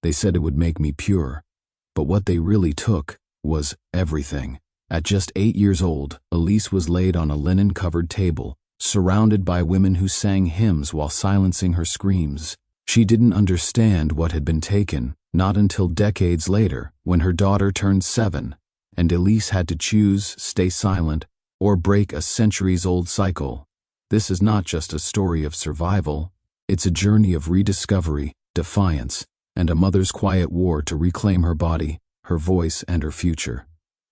They said it would make me pure. But what they really took was everything. At just 8 years old, Elise was laid on a linen-covered table, surrounded by women who sang hymns while silencing her screams. She didn't understand what had been taken, not until decades later, when her daughter turned 7, and Elise had to choose stay silent or break a centuries-old cycle. This is not just a story of survival, it's a journey of rediscovery, defiance, and a mother's quiet war to reclaim her body, her voice, and her future.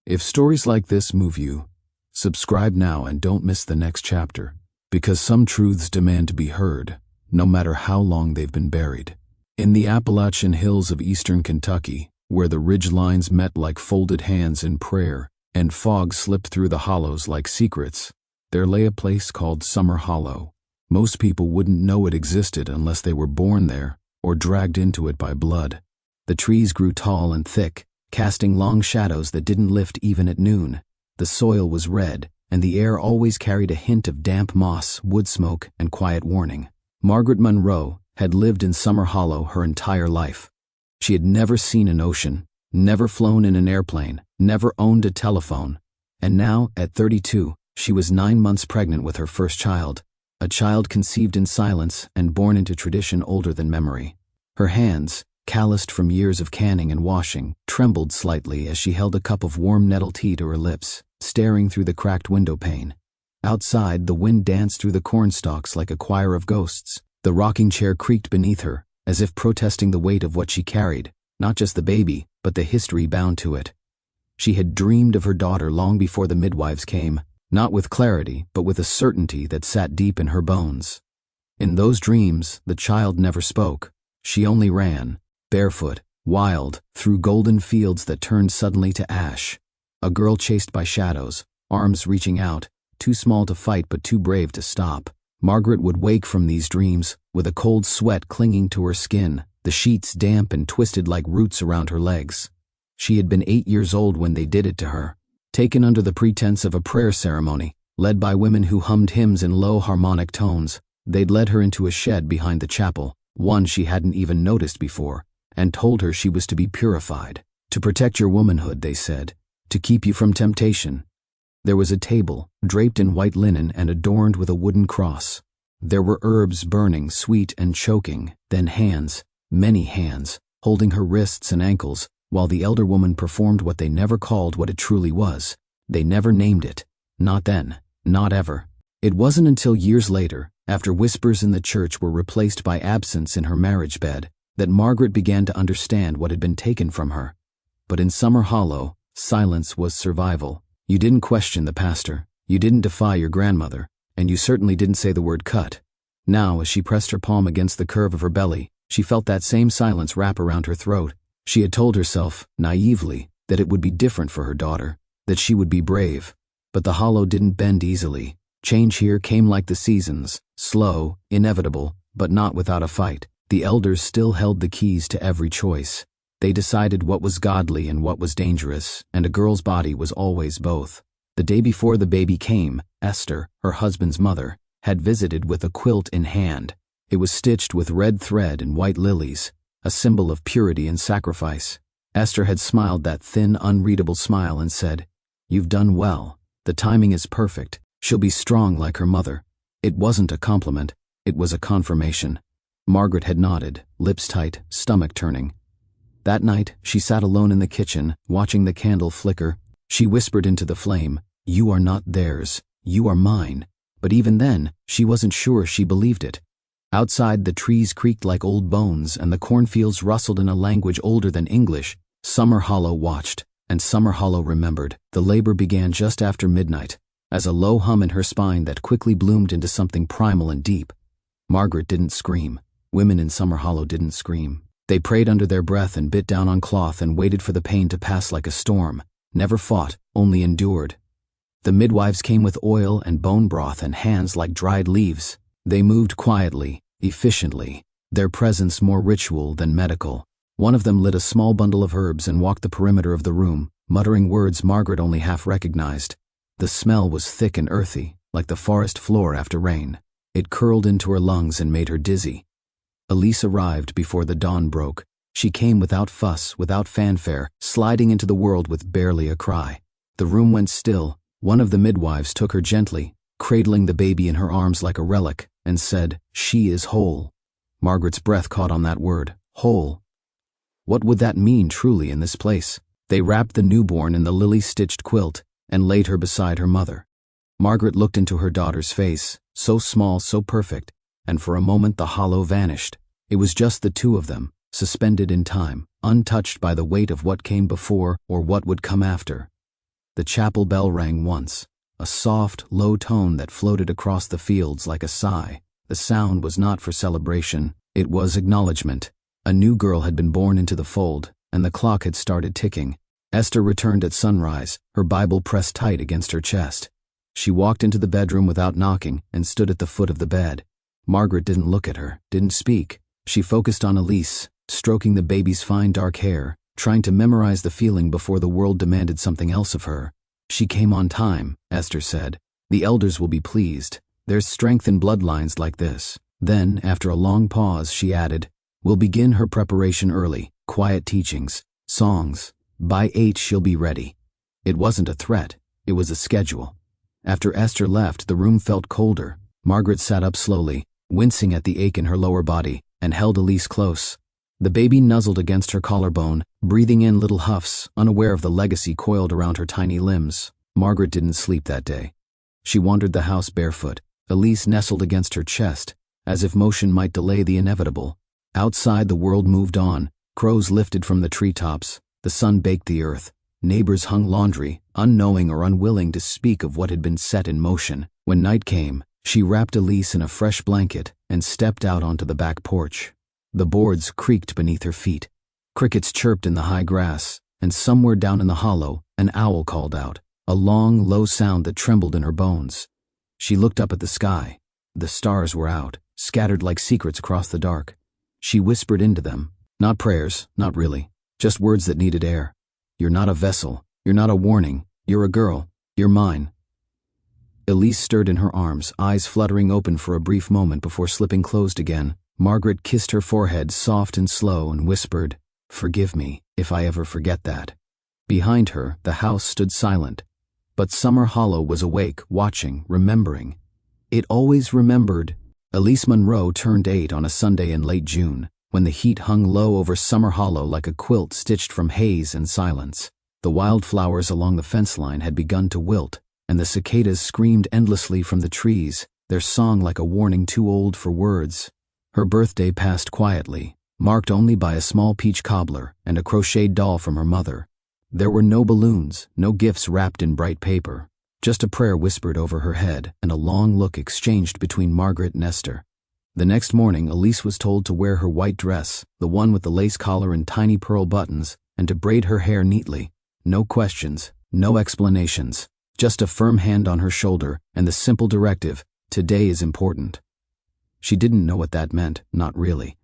If stories like this move you, subscribe now and don't miss the next chapter, because some truths demand to be heard, no matter how long they've been buried. In the Appalachian hills of eastern Kentucky, where the ridge lines met like folded hands in prayer, and fog slipped through the hollows like secrets, there lay a place called Summer Hollow. Most people wouldn't know it existed unless they were born there or dragged into it by blood. The trees grew tall and thick, casting long shadows that didn't lift even at noon. The soil was red, and the air always carried a hint of damp moss, wood smoke, and quiet warning. Margaret Monroe had lived in Summer Hollow her entire life. She had never seen an ocean, never flown in an airplane, never owned a telephone, and now, at 32, she was 9 months pregnant with her first child, a child conceived in silence and born into tradition older than memory. Her hands, calloused from years of canning and washing, trembled slightly as she held a cup of warm nettle tea to her lips, staring through the cracked window pane. Outside, the wind danced through the cornstalks like a choir of ghosts. The rocking chair creaked beneath her, as if protesting the weight of what she carried, not just the baby, but the history bound to it. She had dreamed of her daughter long before the midwives came, not with clarity, but with a certainty that sat deep in her bones. In those dreams, the child never spoke. She only ran, barefoot, wild, through golden fields that turned suddenly to ash. A girl chased by shadows, arms reaching out, too small to fight but too brave to stop. Margaret would wake from these dreams, with a cold sweat clinging to her skin, the sheets damp and twisted like roots around her legs. She had been 8 years old when they did it to her, taken under the pretense of a prayer ceremony, led by women who hummed hymns in low harmonic tones. They'd led her into a shed behind the chapel, one she hadn't even noticed before, and told her she was to be purified. To protect your womanhood, they said, to keep you from temptation. There was a table, draped in white linen and adorned with a wooden cross. There were herbs burning, sweet and choking, then hands, many hands, holding her wrists and ankles, while the elder woman performed what they never called what it truly was. They never named it. Not then, not ever. It wasn't until years later, after whispers in the church were replaced by absence in her marriage bed, that Margaret began to understand what had been taken from her. But in Summer Hollow, silence was survival. You didn't question the pastor, you didn't defy your grandmother, and you certainly didn't say the word cut. Now, as she pressed her palm against the curve of her belly, she felt that same silence wrap around her throat. She had told herself, naively, that it would be different for her daughter, that she would be brave. But the hollow didn't bend easily. Change here came like the seasons, slow, inevitable, but not without a fight. The elders still held the keys to every choice. They decided what was godly and what was dangerous, and a girl's body was always both. The day before the baby came, Esther, her husband's mother, had visited with a quilt in hand. It was stitched with red thread and white lilies, a symbol of purity and sacrifice. Esther had smiled that thin, unreadable smile and said, "You've done well. The timing is perfect. She'll be strong like her mother." It wasn't a compliment, it was a confirmation. Margaret had nodded, lips tight, stomach turning. That night, she sat alone in the kitchen, watching the candle flicker. She whispered into the flame, "You are not theirs, you are mine." But even then, she wasn't sure she believed it. Outside, the trees creaked like old bones and the cornfields rustled in a language older than English. Summer Hollow watched, and Summer Hollow remembered. The labor began just after midnight, as a low hum in her spine that quickly bloomed into something primal and deep. Margaret didn't scream. Women in Summer Hollow didn't scream. They prayed under their breath and bit down on cloth and waited for the pain to pass like a storm. Never fought, only endured. The midwives came with oil and bone broth and hands like dried leaves. They moved quietly, efficiently, their presence more ritual than medical. One of them lit a small bundle of herbs and walked the perimeter of the room, muttering words Margaret only half recognized. The smell was thick and earthy, like the forest floor after rain. It curled into her lungs and made her dizzy. Elise arrived before the dawn broke. She came without fuss, without fanfare, sliding into the world with barely a cry. The room went still. One of the midwives took her gently, cradling the baby in her arms like a relic, and said, "She is whole." Margaret's breath caught on that word, whole. What would that mean truly in this place? They wrapped the newborn in the lily-stitched quilt and laid her beside her mother. Margaret looked into her daughter's face, so small, so perfect, and for a moment the hollow vanished. It was just the two of them, suspended in time, untouched by the weight of what came before or what would come after. The chapel bell rang once, a soft, low tone that floated across the fields like a sigh. The sound was not for celebration, it was acknowledgement. A new girl had been born into the fold, and the clock had started ticking. Esther returned at sunrise, her Bible pressed tight against her chest. She walked into the bedroom without knocking and stood at the foot of the bed. Margaret didn't look at her, didn't speak. She focused on Elise, stroking the baby's fine dark hair, trying to memorize the feeling before the world demanded something else of her. "She came on time," Esther said. "The elders will be pleased. There's strength in bloodlines like this." Then, after a long pause, she added, "We'll begin her preparation early, quiet teachings, songs. By 8 she'll be ready." It wasn't a threat, it was a schedule. After Esther left, the room felt colder. Margaret sat up slowly, wincing at the ache in her lower body, and held Elise close. The baby nuzzled against her collarbone, breathing in little huffs, unaware of the legacy coiled around her tiny limbs. Margaret didn't sleep that day. She wandered the house barefoot. Elise nestled against her chest, as if motion might delay the inevitable. Outside, the world moved on. Crows lifted from the treetops. The sun baked the earth. Neighbors hung laundry, unknowing or unwilling to speak of what had been set in motion. When night came, she wrapped Elise in a fresh blanket and stepped out onto the back porch. The boards creaked beneath her feet. Crickets chirped in the high grass, and somewhere down in the hollow, an owl called out, a long, low sound that trembled in her bones. She looked up at the sky. The stars were out, scattered like secrets across the dark. She whispered into them, not prayers, not really, just words that needed air. "You're not a vessel, you're not a warning, you're a girl, you're mine." Elise stirred in her arms, eyes fluttering open for a brief moment before slipping closed again. Margaret kissed her forehead soft and slow and whispered, "Forgive me, if I ever forget that." Behind her, the house stood silent, but Summer Hollow was awake, watching, remembering. It always remembered. Elise Monroe turned 8 on a Sunday in late June, when the heat hung low over Summer Hollow like a quilt stitched from haze and silence. The wildflowers along the fence line had begun to wilt, and the cicadas screamed endlessly from the trees, their song like a warning too old for words. Her birthday passed quietly, marked only by a small peach cobbler and a crocheted doll from her mother. There were no balloons, no gifts wrapped in bright paper, just a prayer whispered over her head and a long look exchanged between Margaret and Esther. The next morning, Elise was told to wear her white dress, the one with the lace collar and tiny pearl buttons, and to braid her hair neatly. No questions, no explanations, just a firm hand on her shoulder and the simple directive, "Today is important." She didn't know what that meant, not really.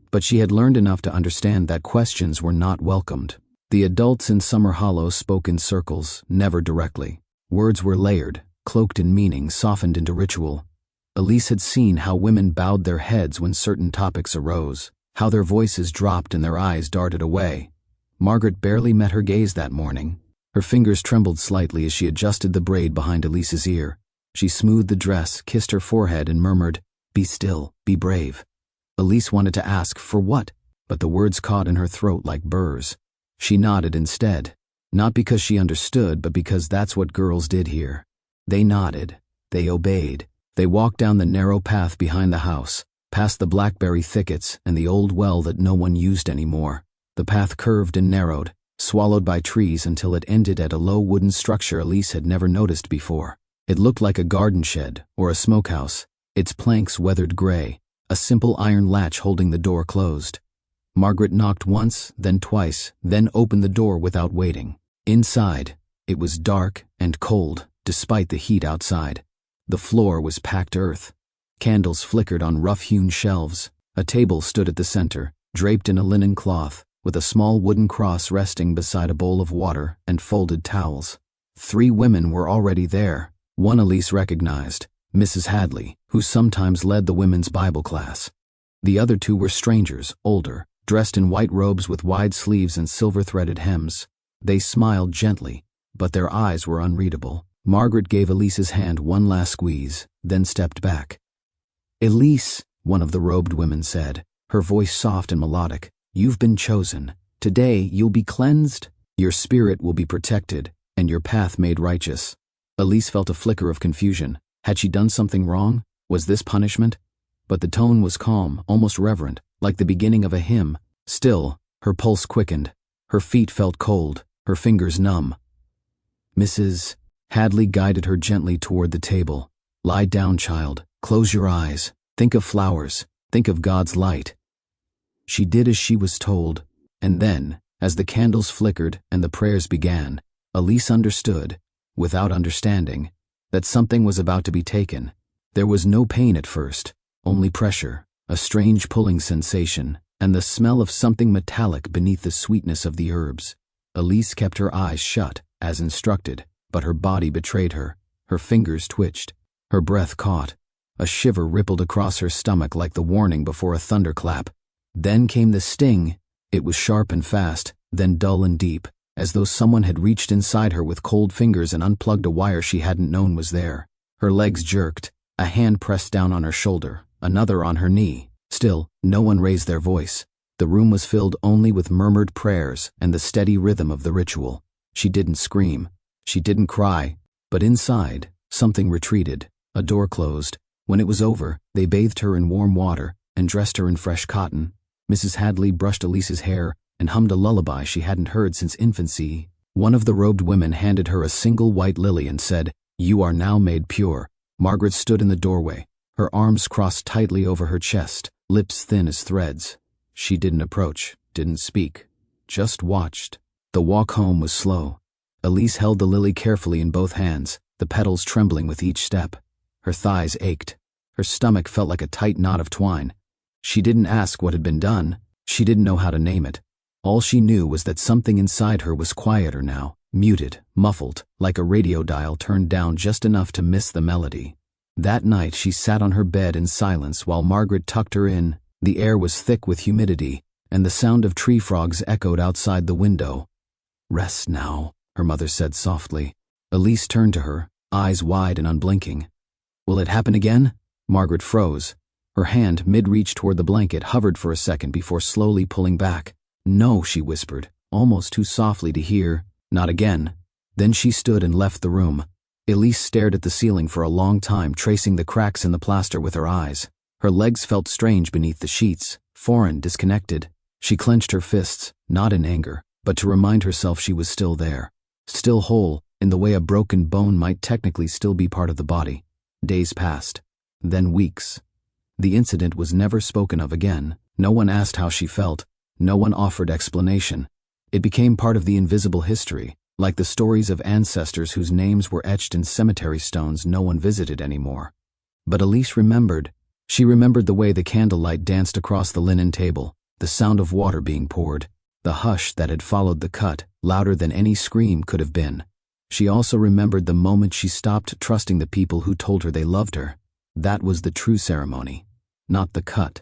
But she had learned enough to understand that questions were not welcomed. The adults in Summer Hollow spoke in circles, never directly. Words were layered, cloaked in meaning, softened into ritual. Elise had seen how women bowed their heads when certain topics arose, how their voices dropped and their eyes darted away. Margaret barely met her gaze that morning. Her fingers trembled slightly as she adjusted the braid behind Elise's ear. She smoothed the dress, kissed her forehead, and murmured, "Be still, be brave." Elise wanted to ask, for what? But the words caught in her throat like burrs. She nodded instead, not because she understood, but because that's what girls did here. They nodded. They obeyed. They walked down the narrow path behind the house, past the blackberry thickets and the old well that no one used anymore. The path curved and narrowed, swallowed by trees until it ended at a low wooden structure Elise had never noticed before. It looked like a garden shed or a smokehouse, its planks weathered gray, a simple iron latch holding the door closed. Margaret knocked once, then twice, then opened the door without waiting. Inside, it was dark and cold, despite the heat outside. The floor was packed earth. Candles flickered on rough-hewn shelves. A table stood at the center, draped in a linen cloth, with a small wooden cross resting beside a bowl of water and folded towels. 3 women were already there. One Elise recognized, Mrs. Hadley, who sometimes led the women's Bible class. The other 2 were strangers, older, dressed in white robes with wide sleeves and silver-threaded hems. They smiled gently, but their eyes were unreadable. Margaret gave Elise's hand one last squeeze, then stepped back. "Elise," one of the robed women said, her voice soft and melodic, "you've been chosen. Today you'll be cleansed, your spirit will be protected, and your path made righteous." Elise felt a flicker of confusion. Had she done something wrong? Was this punishment? But the tone was calm, almost reverent, like the beginning of a hymn. Still, her pulse quickened. Her feet felt cold, her fingers numb. Mrs. Hadley guided her gently toward the table. "Lie down, child. Close your eyes. Think of flowers. Think of God's light." She did as she was told, and then, as the candles flickered and the prayers began, Elise understood, without understanding, that something was about to be taken. There was no pain at first, only pressure, a strange pulling sensation, and the smell of something metallic beneath the sweetness of the herbs. Elise kept her eyes shut, as instructed, but her body betrayed her. Her fingers twitched. Her breath caught. A shiver rippled across her stomach like the warning before a thunderclap. Then came the sting. It was sharp and fast, then dull and deep, as though someone had reached inside her with cold fingers and unplugged a wire she hadn't known was there. Her legs jerked. A hand pressed down on her shoulder, another on her knee. Still, no one raised their voice. The room was filled only with murmured prayers and the steady rhythm of the ritual. She didn't scream. She didn't cry. But inside, something retreated. A door closed. When it was over, they bathed her in warm water and dressed her in fresh cotton. Mrs. Hadley brushed Elise's hair and hummed a lullaby she hadn't heard since infancy. One of the robed women handed her a single white lily and said, "You are now made pure." Margaret stood in the doorway, her arms crossed tightly over her chest, lips thin as threads. She didn't approach, didn't speak, just watched. The walk home was slow. Elise held the lily carefully in both hands, the petals trembling with each step. Her thighs ached. Her stomach felt like a tight knot of twine. She didn't ask what had been done. She didn't know how to name it. All she knew was that something inside her was quieter now, muted, muffled, like a radio dial turned down just enough to miss the melody. That night she sat on her bed in silence while Margaret tucked her in. The air was thick with humidity, and the sound of tree frogs echoed outside the window. "Rest now," her mother said softly. Elise turned to her, eyes wide and unblinking. "Will it happen again?" Margaret froze. Her hand, mid-reach toward the blanket, hovered for a second before slowly pulling back. "No," she whispered, almost too softly to hear. "Not again." Then she stood and left the room. Elise stared at the ceiling for a long time, tracing the cracks in the plaster with her eyes. Her legs felt strange beneath the sheets, foreign, disconnected. She clenched her fists, not in anger, but to remind herself she was still there. Still whole, in the way a broken bone might technically still be part of the body. Days passed. Then weeks. The incident was never spoken of again. No one asked how she felt. No one offered explanation. It became part of the invisible history, like the stories of ancestors whose names were etched in cemetery stones no one visited anymore. But Elise remembered. She remembered the way the candlelight danced across the linen table, the sound of water being poured, the hush that had followed the cut, louder than any scream could have been. She also remembered the moment she stopped trusting the people who told her they loved her. That was the true ceremony, not the cut.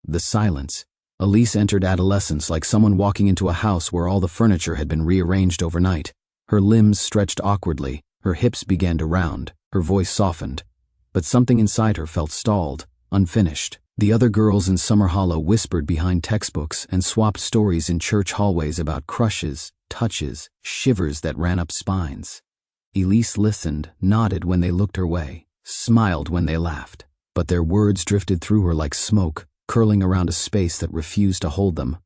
The silence. Elise entered adolescence like someone walking into a house where all the furniture had been rearranged overnight. Her limbs stretched awkwardly, her hips began to round, her voice softened. But something inside her felt stalled, unfinished. The other girls in Summer Hollow whispered behind textbooks and swapped stories in church hallways about crushes, touches, shivers that ran up spines. Elise listened, nodded when they looked her way, smiled when they laughed. But their words drifted through her like smoke, curling around a space that refused to hold them.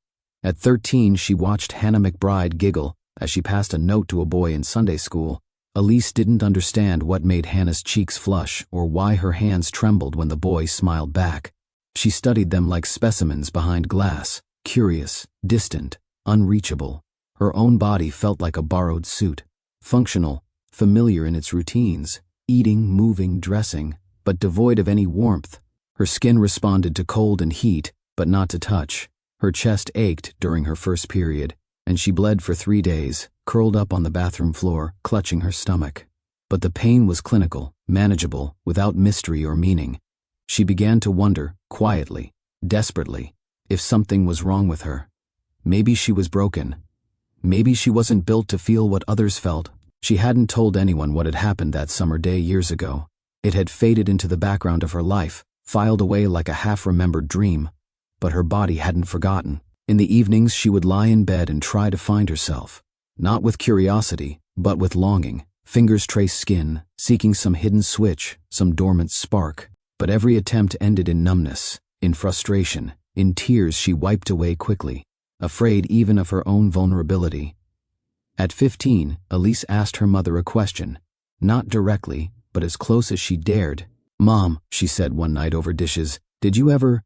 At 13, she watched Hannah McBride giggle as she passed a note to a boy in Sunday school. Elise didn't understand what made Hannah's cheeks flush or why her hands trembled when the boy smiled back. She studied them like specimens behind glass, curious, distant, unreachable. Her own body felt like a borrowed suit, functional, familiar in its routines, eating, moving, dressing, but devoid of any warmth. Her skin responded to cold and heat, but not to touch. Her chest ached during her first period, and she bled for 3 days, curled up on the bathroom floor, clutching her stomach. But the pain was clinical, manageable, without mystery or meaning. She began to wonder, quietly, desperately, if something was wrong with her. Maybe she was broken. Maybe she wasn't built to feel what others felt. She hadn't told anyone what had happened that summer day years ago. It had faded into the background of her life, filed away like a half-remembered dream. But her body hadn't forgotten. In the evenings she would lie in bed and try to find herself. Not with curiosity, but with longing. Fingers trace skin, seeking some hidden switch, some dormant spark. But every attempt ended in numbness, in frustration, in tears she wiped away quickly, afraid even of her own vulnerability. At 15, Elise asked her mother a question. Not directly, but as close as she dared. "Mom," she said one night over dishes, "did you ever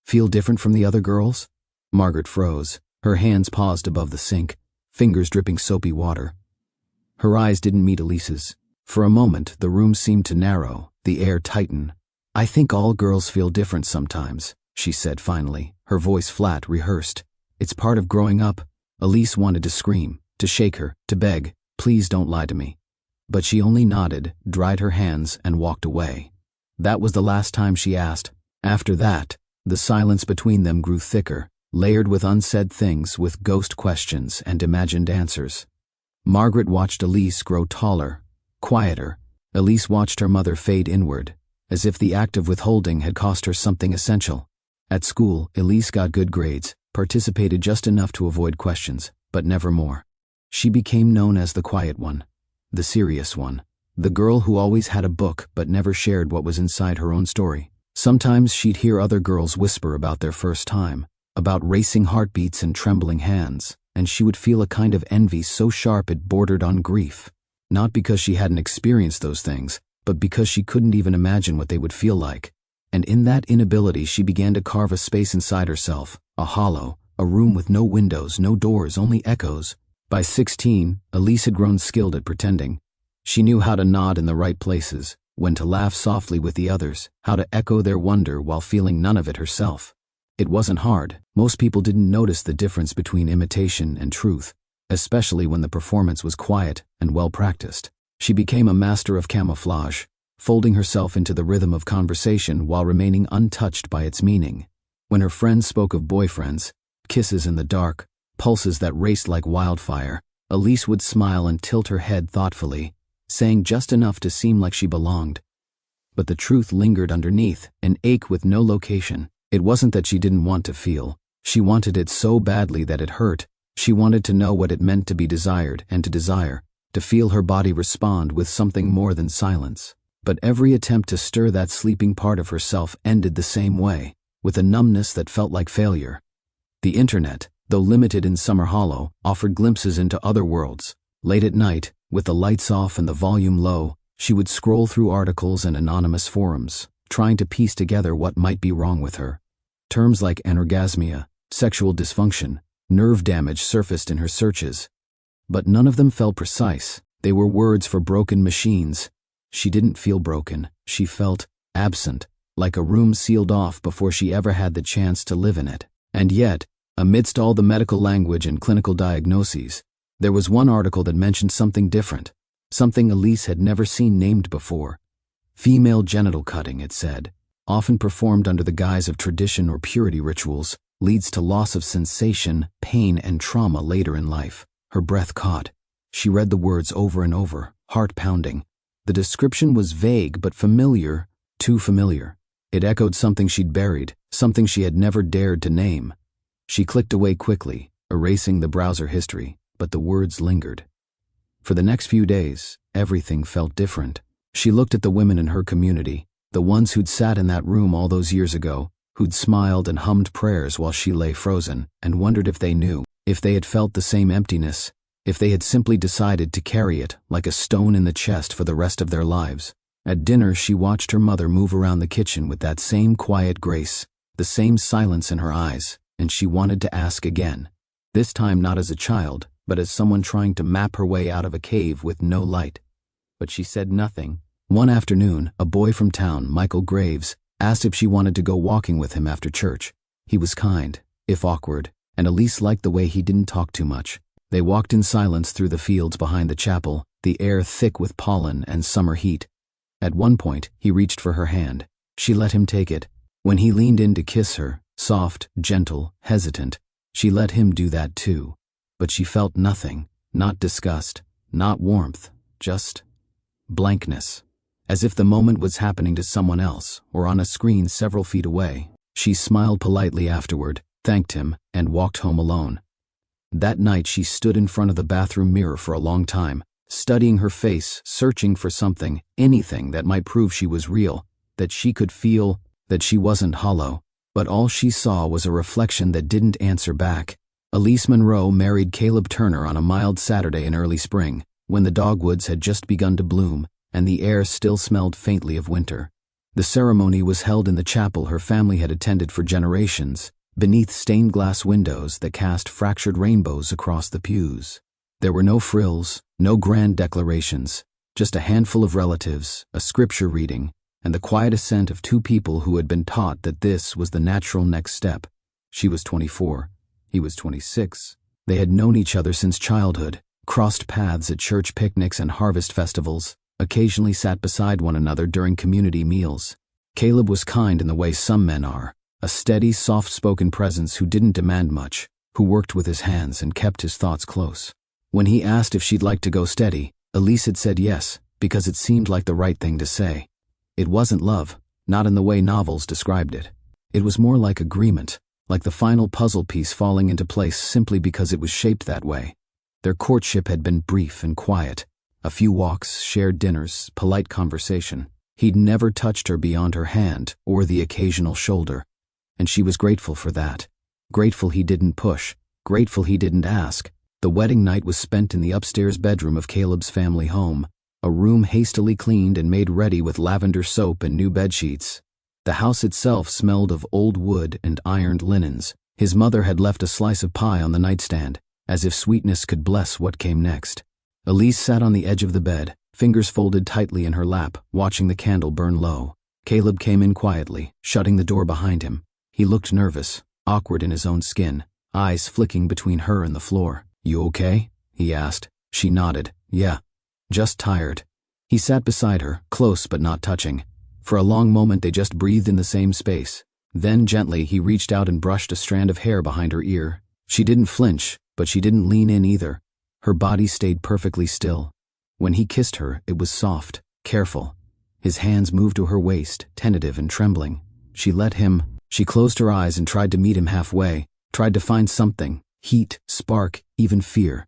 feel different from the other girls?" Margaret froze. Her hands paused above the sink, fingers dripping soapy water. Her eyes didn't meet Elise's. For a moment, the room seemed to narrow, the air tighten. "I think all girls feel different sometimes," she said finally, her voice flat, rehearsed. "It's part of growing up." Elise wanted to scream, to shake her, to beg, "Please don't lie to me." But she only nodded, dried her hands, and walked away. That was the last time she asked. After that, the silence between them grew thicker, layered with unsaid things, with ghost questions and imagined answers. Margaret watched Elise grow taller, quieter. Elise watched her mother fade inward, as if the act of withholding had cost her something essential. At school, Elise got good grades, participated just enough to avoid questions, but never more. She became known as the quiet one, the serious one, the girl who always had a book but never shared what was inside her own story. Sometimes she'd hear other girls whisper about their first time, about racing heartbeats and trembling hands, and she would feel a kind of envy so sharp it bordered on grief. Not because she hadn't experienced those things, but because she couldn't even imagine what they would feel like. And in that inability she began to carve a space inside herself, a hollow, a room with no windows, no doors, only echoes. By 16, Elise had grown skilled at pretending. She knew how to nod in the right places, when to laugh softly with the others, how to echo their wonder while feeling none of it herself. It wasn't hard. Most people didn't notice the difference between imitation and truth, especially when the performance was quiet and well-practiced. She became a master of camouflage, folding herself into the rhythm of conversation while remaining untouched by its meaning. When her friends spoke of boyfriends, kisses in the dark, pulses that raced like wildfire, Elise would smile and tilt her head thoughtfully, saying just enough to seem like she belonged. But the truth lingered underneath, an ache with no location. It wasn't that she didn't want to feel. She wanted it so badly that it hurt. She wanted to know what it meant to be desired and to desire, to feel her body respond with something more than silence. But every attempt to stir that sleeping part of herself ended the same way, with a numbness that felt like failure. The internet, though limited in Summer Hollow, offered glimpses into other worlds. Late at night, with the lights off and the volume low, she would scroll through articles and anonymous forums, trying to piece together what might be wrong with her. Terms like anorgasmia, sexual dysfunction, nerve damage surfaced in her searches. But none of them felt precise. They were words for broken machines. She didn't feel broken. She felt absent, like a room sealed off before she ever had the chance to live in it. And yet, amidst all the medical language and clinical diagnoses, there was one article that mentioned something different, something Elise had never seen named before. Female genital cutting, it said, often performed under the guise of tradition or purity rituals, leads to loss of sensation, pain, and trauma later in life. Her breath caught. She read the words over and over, heart pounding. The description was vague but familiar, too familiar. It echoed something she'd buried, something she had never dared to name. She clicked away quickly, erasing the browser history, but the words lingered. For the next few days, everything felt different. She looked at the women in her community, the ones who'd sat in that room all those years ago, who'd smiled and hummed prayers while she lay frozen, and wondered if they knew, if they had felt the same emptiness, if they had simply decided to carry it like a stone in the chest for the rest of their lives. At dinner, she watched her mother move around the kitchen with that same quiet grace, the same silence in her eyes, and she wanted to ask again. This time not as a child, but as someone trying to map her way out of a cave with no light. But she said nothing. One afternoon, a boy from town, Michael Graves, asked if she wanted to go walking with him after church. He was kind, if awkward, and Elise liked the way he didn't talk too much. They walked in silence through the fields behind the chapel, the air thick with pollen and summer heat. At one point, he reached for her hand. She let him take it. When he leaned in to kiss her, Soft, gentle, hesitant. She let him do that too. But she felt nothing, not disgust, not warmth, just blankness. As if the moment was happening to someone else, or on a screen several feet away. She smiled politely afterward, thanked him, and walked home alone. That night she stood in front of the bathroom mirror for a long time, studying her face, searching for something, anything that might prove she was real, that she could feel, that she wasn't hollow. But all she saw was a reflection that didn't answer back. Elise Monroe married Caleb Turner on a mild Saturday in early spring, when the dogwoods had just begun to bloom, and the air still smelled faintly of winter. The ceremony was held in the chapel her family had attended for generations, beneath stained glass windows that cast fractured rainbows across the pews. There were no frills, no grand declarations, just a handful of relatives, a scripture reading, and the quiet assent of two people who had been taught that this was the natural next step. She was 24. He was 26. They had known each other since childhood, crossed paths at church picnics and harvest festivals, occasionally sat beside one another during community meals. Caleb was kind in the way some men are, a steady, soft-spoken presence who didn't demand much, who worked with his hands and kept his thoughts close. When he asked if she'd like to go steady, Elise had said yes, because it seemed like the right thing to say. It wasn't love, not in the way novels described it. It was more like agreement, like the final puzzle piece falling into place simply because it was shaped that way. Their courtship had been brief and quiet. A few walks, shared dinners, polite conversation. He'd never touched her beyond her hand or the occasional shoulder. And she was grateful for that. Grateful he didn't push. Grateful he didn't ask. The wedding night was spent in the upstairs bedroom of Caleb's family home, a room hastily cleaned and made ready with lavender soap and new bedsheets. The house itself smelled of old wood and ironed linens. His mother had left a slice of pie on the nightstand, as if sweetness could bless what came next. Elise sat on the edge of the bed, fingers folded tightly in her lap, watching the candle burn low. Caleb came in quietly, shutting the door behind him. He looked nervous, awkward in his own skin, eyes flicking between her and the floor. "You okay?" he asked. She nodded. "Yeah. Just tired." He sat beside her, close but not touching. For a long moment they just breathed in the same space. Then gently he reached out and brushed a strand of hair behind her ear. She didn't flinch, but she didn't lean in either. Her body stayed perfectly still. When he kissed her, it was soft, careful. His hands moved to her waist, tentative and trembling. She let him. She closed her eyes and tried to meet him halfway, tried to find something, heat, spark, even fear.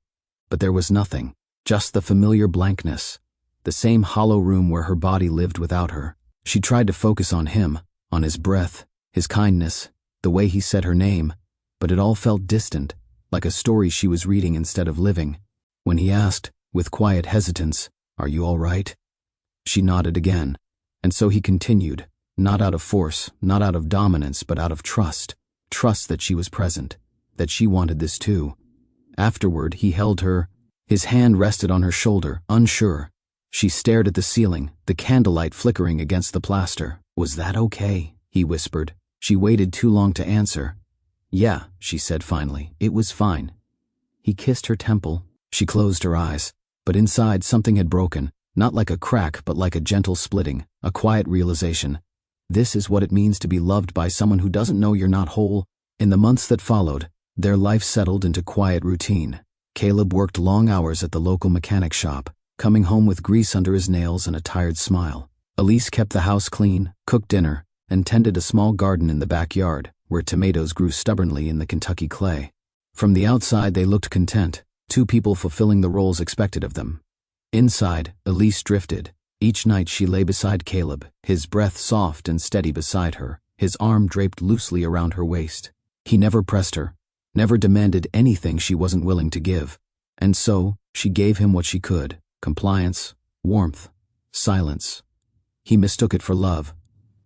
But there was nothing, just the familiar blankness, the same hollow room where her body lived without her. She tried to focus on him, on his breath, his kindness, the way he said her name, but it all felt distant, like a story she was reading instead of living. When he asked, with quiet hesitance, "Are you all right?" she nodded again, and so he continued, not out of force, not out of dominance, but out of trust that she was present, that she wanted this too. Afterward, he held her. His hand rested on her shoulder, unsure. She stared at the ceiling, the candlelight flickering against the plaster. "Was that okay?" he whispered. She waited too long to answer. "Yeah," she said finally, "it was fine." He kissed her temple. She closed her eyes, but inside something had broken, not like a crack but like a gentle splitting, a quiet realization. This is what it means to be loved by someone who doesn't know you're not whole. In the months that followed, their life settled into quiet routine. Caleb worked long hours at the local mechanic shop, coming home with grease under his nails and a tired smile. Elise kept the house clean, cooked dinner, and tended a small garden in the backyard, where tomatoes grew stubbornly in the Kentucky clay. From the outside they looked content, two people fulfilling the roles expected of them. Inside, Elise drifted. Each night she lay beside Caleb, his breath soft and steady beside her, his arm draped loosely around her waist. He never pressed her, never demanded anything she wasn't willing to give. And so, she gave him what she could: compliance, warmth, silence. He mistook it for love.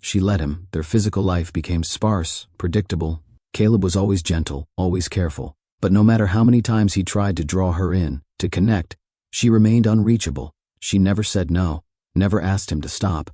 She let him. Their physical life became sparse, predictable. Caleb was always gentle, always careful. But no matter how many times he tried to draw her in, to connect, she remained unreachable. She never said no, never asked him to stop.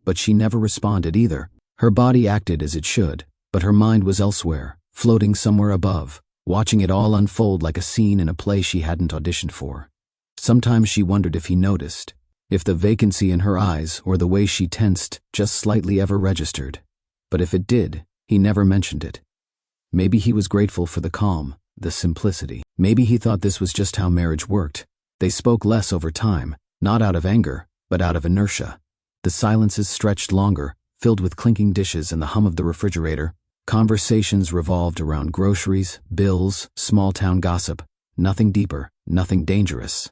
But she never responded either. Her body acted as it should, but her mind was elsewhere, floating somewhere above, watching it all unfold like a scene in a play she hadn't auditioned for. Sometimes she wondered if he noticed, if the vacancy in her eyes or the way she tensed just slightly ever registered. But if it did, He never mentioned it. Maybe he was grateful for the calm, the simplicity. Maybe he thought this was just how marriage worked. They spoke less over time, not out of anger, but out of inertia. The silences stretched longer, filled with clinking dishes and the hum of the refrigerator. Conversations revolved around groceries, bills, small-town gossip. Nothing deeper, nothing dangerous.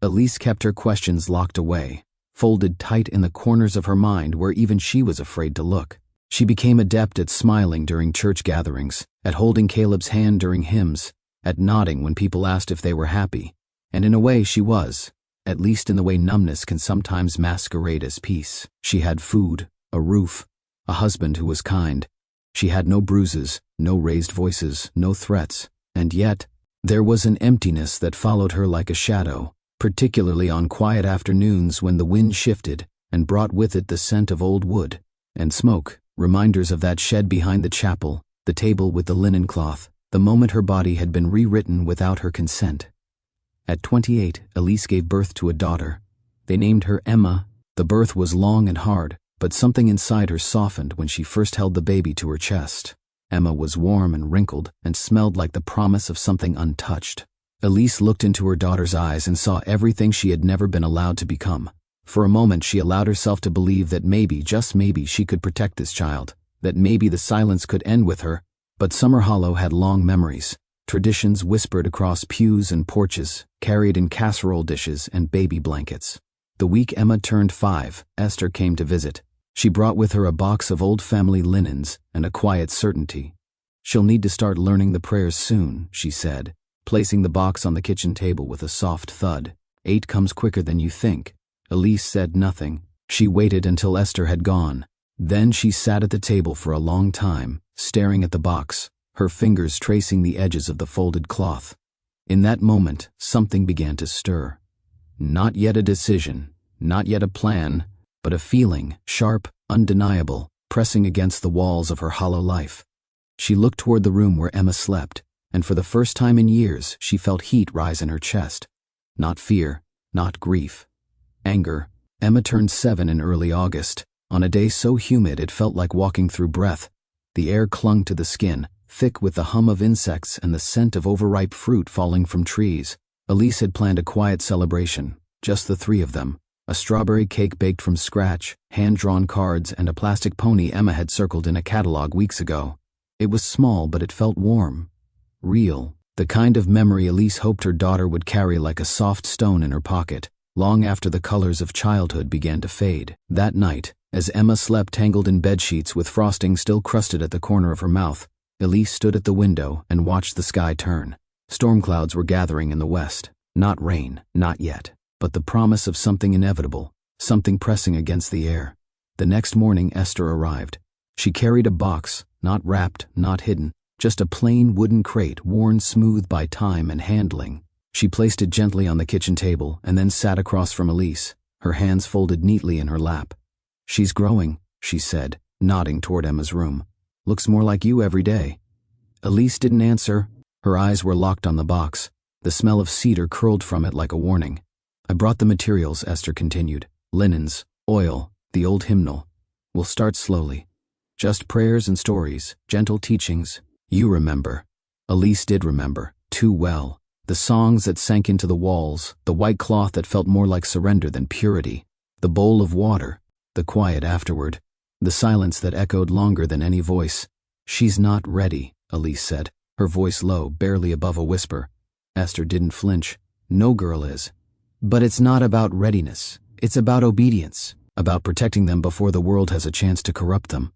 Elise kept her questions locked away, folded tight in the corners of her mind where even she was afraid to look. She became adept at smiling during church gatherings, at holding Caleb's hand during hymns, at nodding when people asked if they were happy. And in a way she was, at least in the way numbness can sometimes masquerade as peace. She had food, a roof, a husband who was kind. She had no bruises, no raised voices, no threats. And yet, there was an emptiness that followed her like a shadow, particularly on quiet afternoons when the wind shifted and brought with it the scent of old wood and smoke, reminders of that shed behind the chapel, the table with the linen cloth, the moment her body had been rewritten without her consent. At 28, Elise gave birth to a daughter. They named her Emma. The birth was long and hard, but something inside her softened when she first held the baby to her chest. Emma was warm and wrinkled and smelled like the promise of something untouched. Elise looked into her daughter's eyes and saw everything she had never been allowed to become. For a moment she allowed herself to believe that maybe, just maybe, she could protect this child, that maybe the silence could end with her. But Summer Hollow had long memories, traditions whispered across pews and porches, carried in casserole dishes and baby blankets. The week Emma turned 5, Esther came to visit. She brought with her a box of old family linens and a quiet certainty. "She'll need to start learning the prayers soon," she said, placing the box on the kitchen table with a soft thud. "8 comes quicker than you think." Elise said nothing. She waited until Esther had gone. Then she sat at the table for a long time, staring at the box, her fingers tracing the edges of the folded cloth. In that moment, something began to stir. Not yet a decision, not yet a plan, but a feeling, sharp, undeniable, pressing against the walls of her hollow life. She looked toward the room where Emma slept, and for the first time in years she felt heat rise in her chest. Not fear, not grief. Anger. Emma turned 7 in early August, on a day so humid it felt like walking through breath. The air clung to the skin, thick with the hum of insects and the scent of overripe fruit falling from trees. Elise had planned a quiet celebration, just the 3 of them. A strawberry cake baked from scratch, hand-drawn cards, and a plastic pony Emma had circled in a catalog weeks ago. It was small, but it felt warm. Real. The kind of memory Elise hoped her daughter would carry like a soft stone in her pocket, long after the colors of childhood began to fade. That night, as Emma slept tangled in bedsheets with frosting still crusted at the corner of her mouth, Elise stood at the window and watched the sky turn. Storm clouds were gathering in the west. Not rain, not yet, but the promise of something inevitable, something pressing against the air. The next morning Esther arrived. She carried a box, not wrapped, not hidden, just a plain wooden crate worn smooth by time and handling. She placed it gently on the kitchen table and then sat across from Elise, her hands folded neatly in her lap. "She's growing," she said, nodding toward Emma's room. "Looks more like you every day." Elise didn't answer. Her eyes were locked on the box. The smell of cedar curled from it like a warning. "I brought the materials," Esther continued. "Linens, oil, the old hymnal. We'll start slowly. Just prayers and stories, gentle teachings. You remember." Elise did remember, too well. The songs that sank into the walls, the white cloth that felt more like surrender than purity, the bowl of water, the quiet afterward, the silence that echoed longer than any voice. "She's not ready," Elise said, her voice low, barely above a whisper. Esther didn't flinch. "No girl is. But it's not about readiness. It's about obedience, about protecting them before the world has a chance to corrupt them."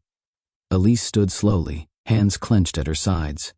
Elise stood slowly, hands clenched at her sides.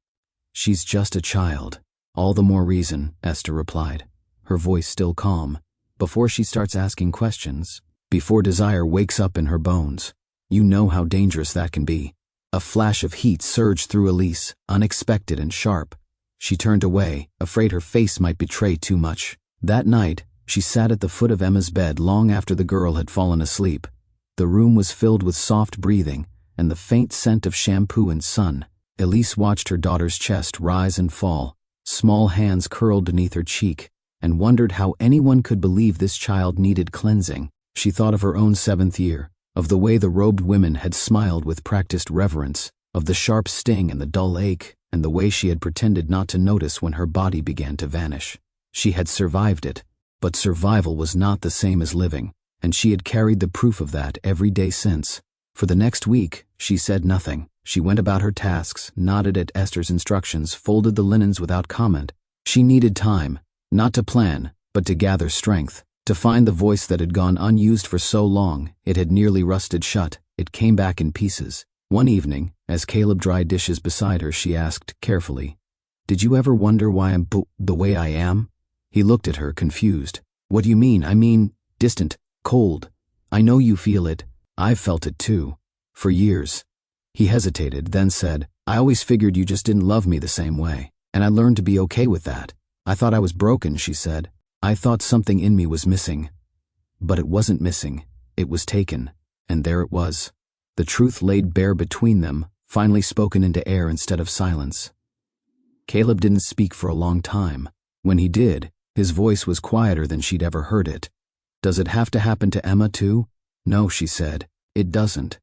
"She's just a child." "All the more reason," Esther replied, her voice still calm, "before she starts asking questions, before desire wakes up in her bones. You know how dangerous that can be." A flash of heat surged through Elise, unexpected and sharp. She turned away, afraid her face might betray too much. That night, she sat at the foot of Emma's bed long after the girl had fallen asleep. The room was filled with soft breathing and the faint scent of shampoo and sun. Elise watched her daughter's chest rise and fall, small hands curled beneath her cheek, and wondered how anyone could believe this child needed cleansing. She thought of her own 7th year, of the way the robed women had smiled with practiced reverence, of the sharp sting and the dull ache, and the way she had pretended not to notice when her body began to vanish. She had survived it, but survival was not the same as living, and she had carried the proof of that every day since. For the next week, she said nothing. She went about her tasks, nodded at Esther's instructions, folded the linens without comment. She needed time, not to plan, but to gather strength, to find the voice that had gone unused for so long. It had nearly rusted shut. It came back in pieces. One evening, as Caleb dried dishes beside her, she asked carefully, "Did you ever wonder why I'm the way I am?" He looked at her, confused. "What do you mean?" "I mean, distant, cold. I know you feel it. I've felt it too. For years." He hesitated, then said, "I always figured you just didn't love me the same way, and I learned to be okay with that. I thought I was broken," she said. "I thought something in me was missing. But it wasn't missing. It was taken. And there it was." The truth laid bare between them, finally spoken into air instead of silence. Caleb didn't speak for a long time. When he did, his voice was quieter than she'd ever heard it. "Does it have to happen to Emma too?" "No," she said. "It doesn't."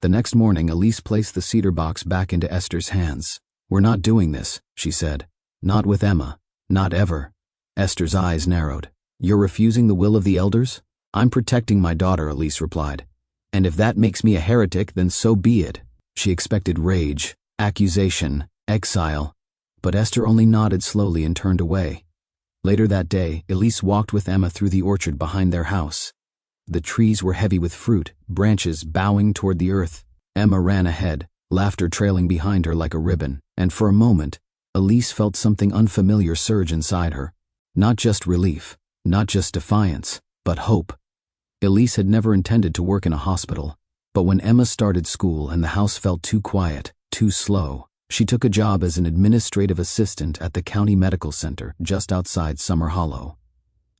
The next morning, Elise placed the cedar box back into Esther's hands. "We're not doing this," she said. "Not with Emma. Not ever." Esther's eyes narrowed. "You're refusing the will of the elders?" "I'm protecting my daughter," Elise replied. "And if that makes me a heretic, then so be it." She expected rage, accusation, exile, but Esther only nodded slowly and turned away. Later that day, Elise walked with Emma through the orchard behind their house. The trees were heavy with fruit, branches bowing toward the earth. Emma ran ahead, laughter trailing behind her like a ribbon, and for a moment, Elise felt something unfamiliar surge inside her. Not just relief, not just defiance, but hope. Elise had never intended to work in a hospital, but when Emma started school and the house felt too quiet, too slow, she took a job as an administrative assistant at the county medical center just outside Summer Hollow.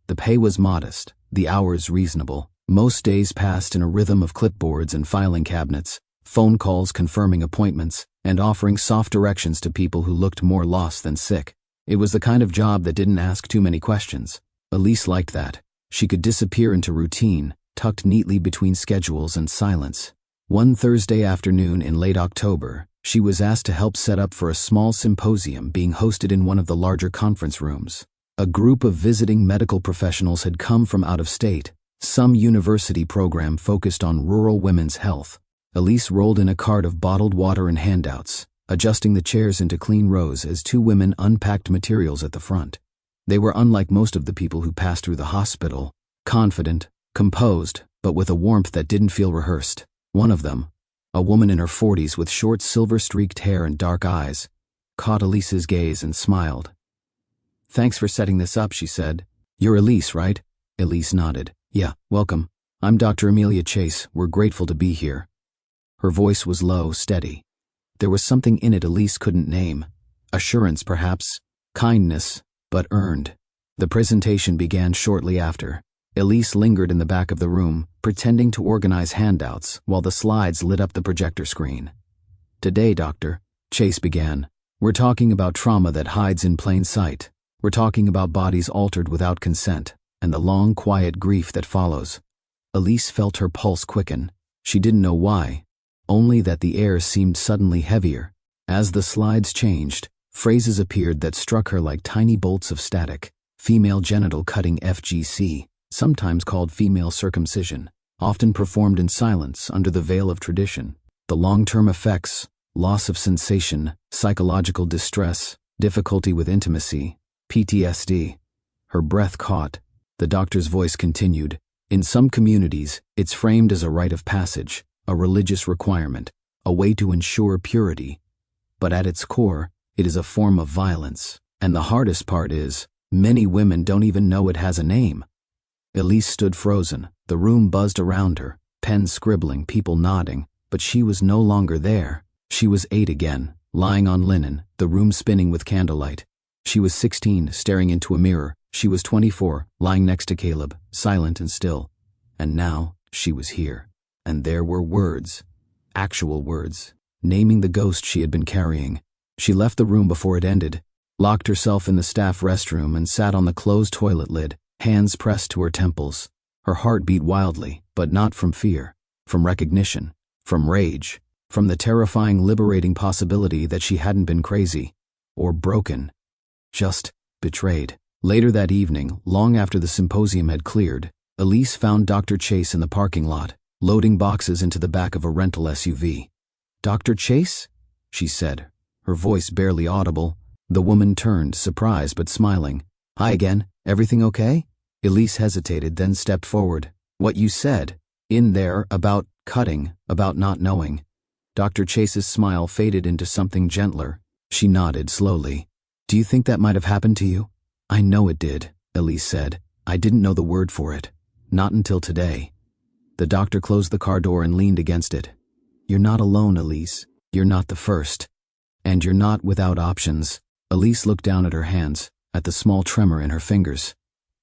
The pay was modest, the hours reasonable. Most days passed in a rhythm of clipboards and filing cabinets, phone calls confirming appointments, and offering soft directions to people who looked more lost than sick. It was the kind of job that didn't ask too many questions. Elise liked that. She could disappear into routine, tucked neatly between schedules and silence. One Thursday afternoon in late October, she was asked to help set up for a small symposium being hosted in one of the larger conference rooms. A group of visiting medical professionals had come from out of state, some university program focused on rural women's health. Elise rolled in a cart of bottled water and handouts, adjusting the chairs into clean rows as two women unpacked materials at the front. They were unlike most of the people who passed through the hospital, confident, composed, but with a warmth that didn't feel rehearsed. One of them, a woman in her 40s with short silver-streaked hair and dark eyes, caught Elise's gaze and smiled. "Thanks for setting this up," she said. "You're Elise, right?" Elise nodded. "Yeah, welcome. I'm Dr. Amelia Chase. We're grateful to be here." Her voice was low, steady. There was something in it Elise couldn't name. Assurance, perhaps. Kindness, but earned. The presentation began shortly after. Elise lingered in the back of the room, pretending to organize handouts while the slides lit up the projector screen. "Today, Doctor," Chase began, "we're talking about trauma that hides in plain sight. We're talking about bodies altered without consent, and the long, quiet grief that follows." Elise felt her pulse quicken. She didn't know why, only that the air seemed suddenly heavier. As the slides changed, phrases appeared that struck her like tiny bolts of static. Female genital cutting FGC, sometimes called female circumcision, often performed in silence under the veil of tradition. The long-term effects, loss of sensation, psychological distress, difficulty with intimacy, PTSD. Her breath caught. The doctor's voice continued. "In some communities, it's framed as a rite of passage, a religious requirement, a way to ensure purity. But at its core, it is a form of violence. And the hardest part is, many women don't even know it has a name." Elise stood frozen. The room buzzed around her, pens scribbling, people nodding, but she was no longer there. She was 8 again, lying on linen, the room spinning with candlelight. She was 16, staring into a mirror. She was 24, lying next to Caleb, silent and still. And now, she was here. And there were words, actual words, naming the ghost she had been carrying. She left the room before it ended, locked herself in the staff restroom and sat on the closed toilet lid, hands pressed to her temples. Her heart beat wildly, but not from fear. from recognition, from rage, from the terrifying, liberating possibility that she hadn't been crazy or broken, just betrayed. Later that evening, long after the symposium had cleared, Elise found Dr. Chase in the parking lot, loading boxes into the back of a rental SUV. "Dr. Chase?" she said, her voice barely audible. The woman turned, surprised but smiling. "Hi again. Everything okay?" Elise hesitated, then stepped forward. "What you said in there about cutting, about not knowing." Dr. Chase's smile faded into something gentler. She nodded slowly. "Do you think that might have happened to you?" "I know it did," Elise said. "I didn't know the word for it. Not until today." The doctor closed the car door and leaned against it. "You're not alone, Elise. You're not the first. And you're not without options." Elise looked down at her hands, at the small tremor in her fingers.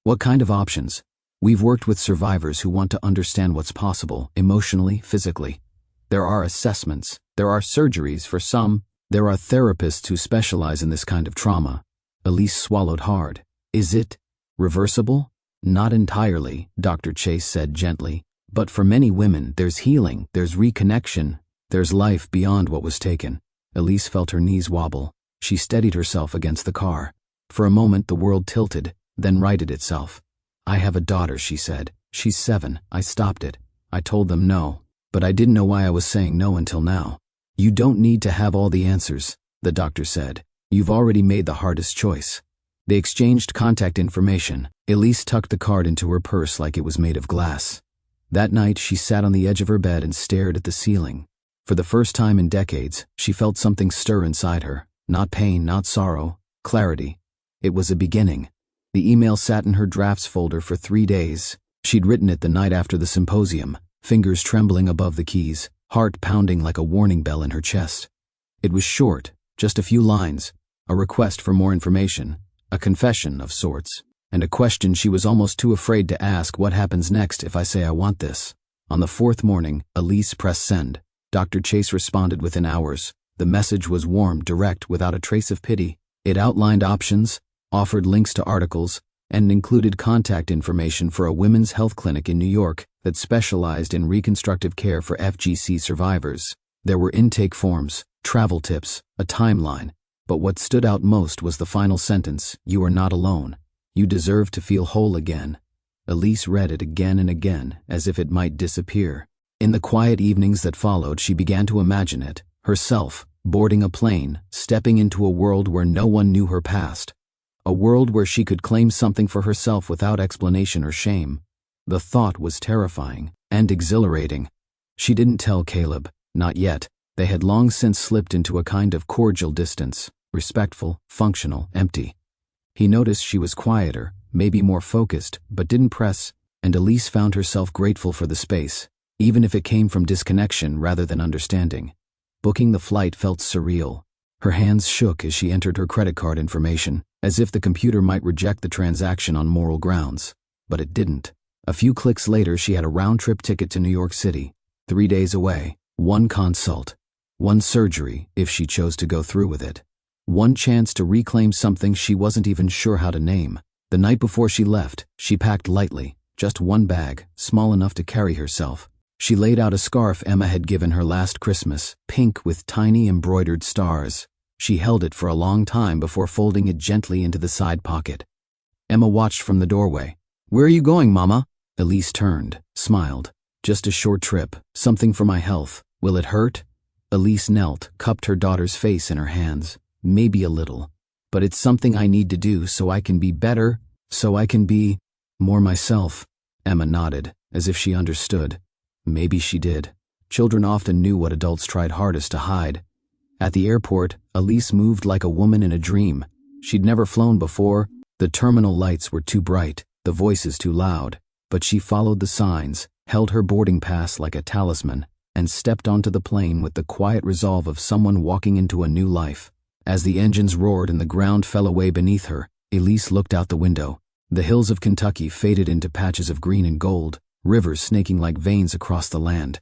"What kind of options?" "We've worked with survivors who want to understand what's possible, emotionally, physically. There are assessments. There are surgeries for some. There are therapists who specialize in this kind of trauma." Elise swallowed hard. "Is it reversible?" "Not entirely," Dr. Chase said gently. "But for many women, there's healing, there's reconnection, there's life beyond what was taken." Elise felt her knees wobble. She steadied herself against the car. For a moment the world tilted, then righted itself. "I have a daughter," she said. "She's 7. I stopped it. I told them no. But I didn't know why I was saying no until now." "You don't need to have all the answers," the doctor said. "You've already made the hardest choice." They exchanged contact information. Elise tucked the card into her purse like it was made of glass. That night she sat on the edge of her bed and stared at the ceiling. For the first time in decades, she felt something stir inside her. Not pain, not sorrow, clarity. It was a beginning. The email sat in her drafts folder for 3 days. She'd written it the night after the symposium, fingers trembling above the keys, heart pounding like a warning bell in her chest. It was short, just a few lines, a request for more information, a confession of sorts, and a question she was almost too afraid to ask: what happens next if I say I want this? On the 4th morning, Elise pressed send. Dr. Chase responded within hours. The message was warm, direct, without a trace of pity. It outlined options, offered links to articles, and included contact information for a women's health clinic in New York that specialized in reconstructive care for FGC survivors. There were intake forms, travel tips, a timeline. But what stood out most was the final sentence: "You are not alone. You deserve to feel whole again." Elise read it again and again, as if it might disappear. In the quiet evenings that followed, she began to imagine it, herself, boarding a plane, stepping into a world where no one knew her past. A world where she could claim something for herself without explanation or shame. The thought was terrifying and exhilarating. She didn't tell Caleb, not yet. They had long since slipped into a kind of cordial distance, respectful, functional, empty. He noticed she was quieter, maybe more focused, but didn't press, and Elise found herself grateful for the space, even if it came from disconnection rather than understanding. Booking the flight felt surreal. Her hands shook as she entered her credit card information, as if the computer might reject the transaction on moral grounds. But it didn't. A few clicks later, she had a round-trip ticket to New York City, 3 days away, 1 consult, 1 surgery if she chose to go through with it. 1 chance to reclaim something she wasn't even sure how to name. The night before she left, she packed lightly, just 1 bag, small enough to carry herself. She laid out a scarf Emma had given her last Christmas, pink with tiny embroidered stars. She held it for a long time before folding it gently into the side pocket. Emma watched from the doorway. "Where are you going, Mama?" Elise turned, smiled. "Just a short trip, something for my health. Will it hurt?" Elise knelt, cupped her daughter's face in her hands. "Maybe a little. But it's something I need to do so I can be better, so I can be more myself." Emma nodded, as if she understood. Maybe she did. Children often knew what adults tried hardest to hide. At the airport, Elise moved like a woman in a dream. She'd never flown before. The terminal lights were too bright, the voices too loud. But she followed the signs, held her boarding pass like a talisman, and stepped onto the plane with the quiet resolve of someone walking into a new life. As the engines roared and the ground fell away beneath her, Elise looked out the window. The hills of Kentucky faded into patches of green and gold, rivers snaking like veins across the land.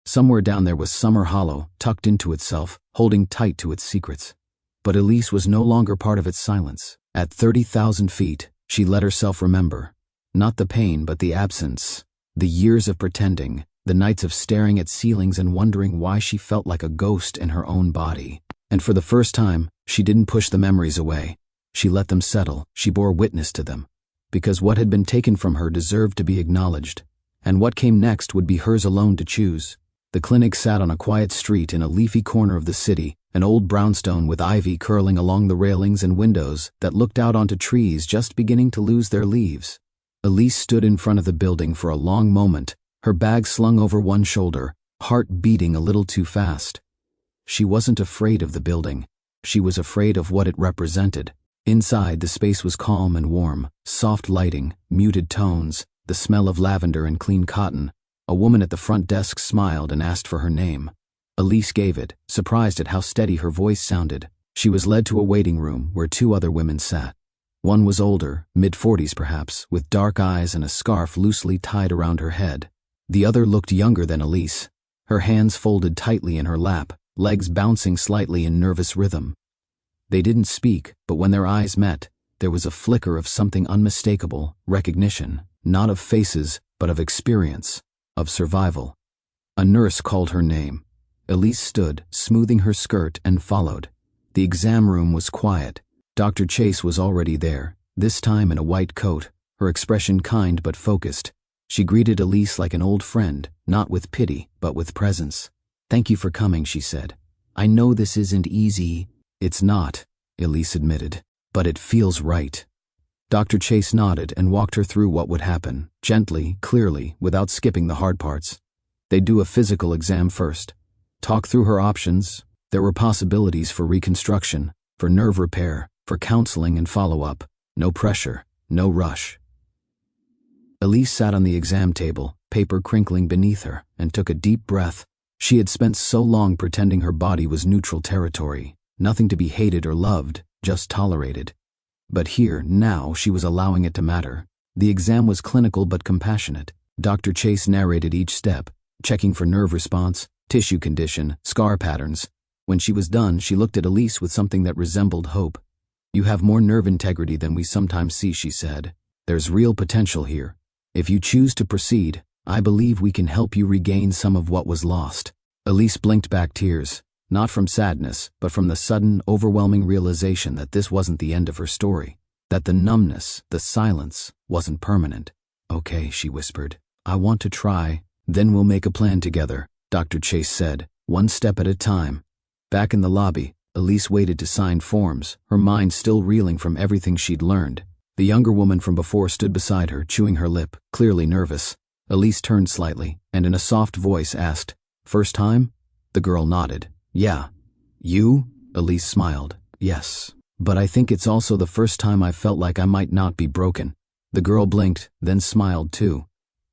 Somewhere down there was Summer Hollow, tucked into itself, holding tight to its secrets. But Elise was no longer part of its silence. At 30,000 feet, she let herself remember. Not the pain, but the absence. The years of pretending, the nights of staring at ceilings and wondering why she felt like a ghost in her own body. And for the first time, she didn't push the memories away. She let them settle, she bore witness to them. Because what had been taken from her deserved to be acknowledged, and what came next would be hers alone to choose. The clinic sat on a quiet street in a leafy corner of the city, an old brownstone with ivy curling along the railings and windows that looked out onto trees just beginning to lose their leaves. Elise stood in front of the building for a long moment, her bag slung over one shoulder, heart beating a little too fast. She wasn't afraid of the building. She was afraid of what it represented. Inside, the space was calm and warm, soft lighting, muted tones, the smell of lavender and clean cotton. A woman at the front desk smiled and asked for her name. Elise gave it, surprised at how steady her voice sounded. She was led to a waiting room where two other women sat. One was older, mid-40s perhaps, with dark eyes and a scarf loosely tied around her head. The other looked younger than Elise, her hands folded tightly in her lap, legs bouncing slightly in nervous rhythm. They didn't speak, but when their eyes met, there was a flicker of something unmistakable, recognition, not of faces, but of experience, of survival. A nurse called her name. Elise stood, smoothing her skirt, and followed. The exam room was quiet. Dr. Chase was already there, this time in a white coat, her expression kind but focused. She greeted Elise like an old friend, not with pity, but with presence. "Thank you for coming," she said. "I know this isn't easy." "It's not," Elise admitted, "but it feels right." Dr. Chase nodded and walked her through what would happen, gently, clearly, without skipping the hard parts. They'd do a physical exam first. Talk through her options. There were possibilities for reconstruction, for nerve repair, for counseling and follow-up. No pressure, no rush. Elise sat on the exam table, paper crinkling beneath her, and took a deep breath. She had spent so long pretending her body was neutral territory, nothing to be hated or loved, just tolerated. But here, now, she was allowing it to matter. The exam was clinical but compassionate. Dr. Chase narrated each step, checking for nerve response, tissue condition, scar patterns. When she was done, she looked at Elise with something that resembled hope. "You have more nerve integrity than we sometimes see," she said. "There's real potential here. If you choose to proceed, I believe we can help you regain some of what was lost." Elise blinked back tears, not from sadness, but from the sudden, overwhelming realization that this wasn't the end of her story, that the numbness, the silence, wasn't permanent. "Okay," she whispered. "I want to try. Then we'll make a plan together," Dr. Chase said, "one step at a time." Back in the lobby, Elise waited to sign forms, her mind still reeling from everything she'd learned. The younger woman from before stood beside her, chewing her lip, clearly nervous. Elise turned slightly, and in a soft voice asked, "First time?" The girl nodded. "Yeah." "You?" Elise smiled. "Yes. But I think it's also the first time I felt like I might not be broken." The girl blinked, then smiled too.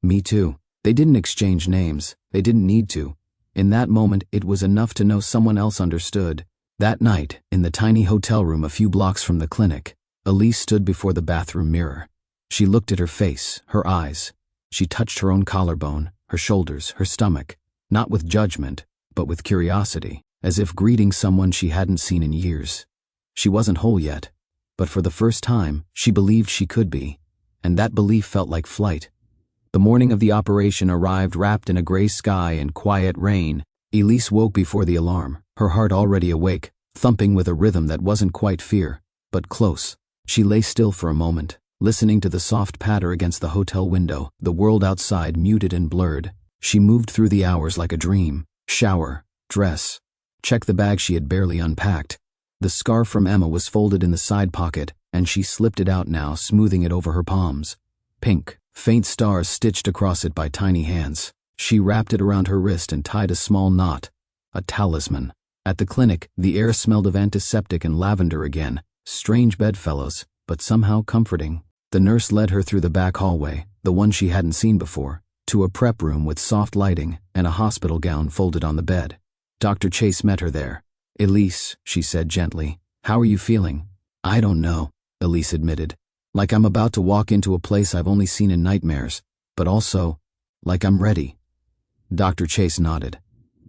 "Me too." They didn't exchange names. They didn't need to. In that moment, it was enough to know someone else understood. That night, in the tiny hotel room a few blocks from the clinic, Elise stood before the bathroom mirror. She looked at her face, her eyes. She touched her own collarbone, her shoulders, her stomach, not with judgment, but with curiosity, as if greeting someone she hadn't seen in years. She wasn't whole yet, but for the first time, she believed she could be, and that belief felt like flight. The morning of the operation arrived wrapped in a gray sky and quiet rain. Elise woke before the alarm, her heart already awake, thumping with a rhythm that wasn't quite fear, but close. She lay still for a moment, listening to the soft patter against the hotel window, the world outside muted and blurred. She moved through the hours like a dream. Shower, dress, check the bag she had barely unpacked. The scarf from Emma was folded in the side pocket, and she slipped it out now, smoothing it over her palms. Pink, faint stars stitched across it by tiny hands. She wrapped it around her wrist and tied a small knot. A talisman. At the clinic, the air smelled of antiseptic and lavender again. Strange bedfellows, but somehow comforting. The nurse led her through the back hallway, the one she hadn't seen before, to a prep room with soft lighting and a hospital gown folded on the bed. Dr. Chase met her there. "Elise," she said gently, "how are you feeling?" "I don't know," Elise admitted. "Like I'm about to walk into a place I've only seen in nightmares, but also, like I'm ready." Dr. Chase nodded.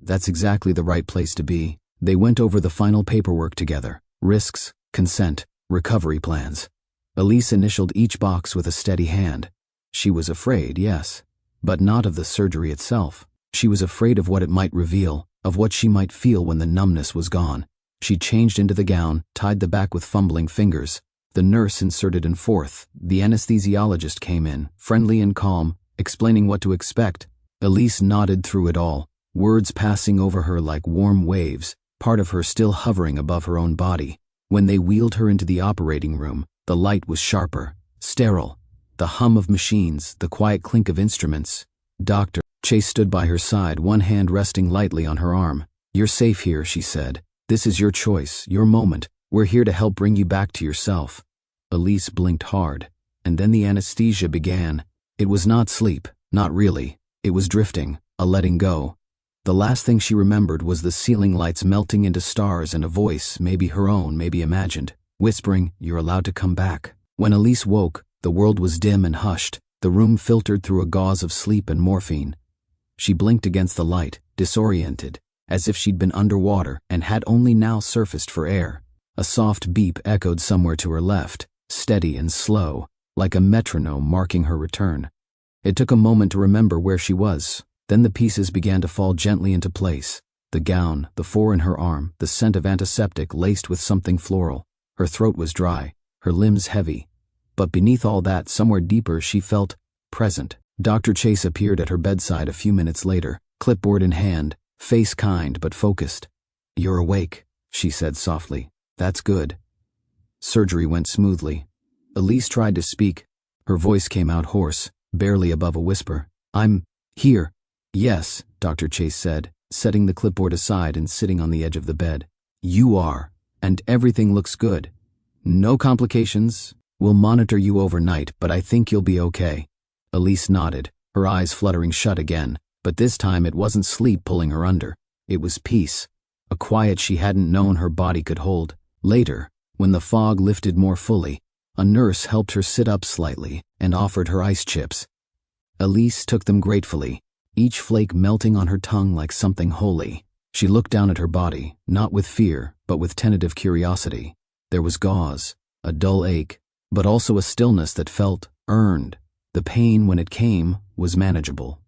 "That's exactly the right place to be." They went over the final paperwork together. Risks, consent, recovery plans. Elise initialed each box with a steady hand. She was afraid, yes, but not of the surgery itself. She was afraid of what it might reveal, of what she might feel when the numbness was gone. She changed into the gown, tied the back with fumbling fingers. The nurse inserted in fourth. The anesthesiologist came in, friendly and calm, explaining what to expect. Elise nodded through it all, words passing over her like warm waves, part of her still hovering above her own body. When they wheeled her into the operating room, the light was sharper, sterile. The hum of machines, the quiet clink of instruments. Dr. Chase stood by her side, one hand resting lightly on her arm. "You're safe here," she said. "This is your choice, your moment. We're here to help bring you back to yourself." Elise blinked hard, and then the anesthesia began. It was not sleep, not really. It was drifting, a letting go. The last thing she remembered was the ceiling lights melting into stars and a voice, maybe her own, maybe imagined, whispering, "You're allowed to come back." When Elise woke, the world was dim and hushed, the room filtered through a gauze of sleep and morphine. She blinked against the light, disoriented, as if she'd been underwater and had only now surfaced for air. A soft beep echoed somewhere to her left, steady and slow, like a metronome marking her return. It took a moment to remember where she was. Then the pieces began to fall gently into place. The gown, the four in her arm, the scent of antiseptic laced with something floral. Her throat was dry, her limbs heavy. But beneath all that, somewhere deeper, she felt present. Dr. Chase appeared at her bedside a few minutes later, clipboard in hand, face kind but focused. "You're awake," she said softly. "That's good." Surgery went smoothly. Elise tried to speak. Her voice came out hoarse, barely above a whisper. "I'm here." "Yes," Dr. Chase said, setting the clipboard aside and sitting on the edge of the bed. "You are, and everything looks good. No complications. We'll monitor you overnight, but I think you'll be okay." Elise nodded, her eyes fluttering shut again, but this time it wasn't sleep pulling her under. It was peace, a quiet she hadn't known her body could hold. Later, when the fog lifted more fully, a nurse helped her sit up slightly and offered her ice chips. Elise took them gratefully, each flake melting on her tongue like something holy. She looked down at her body, not with fear, but with tentative curiosity. There was gauze, a dull ache, but also a stillness that felt earned. The pain, when it came, was manageable.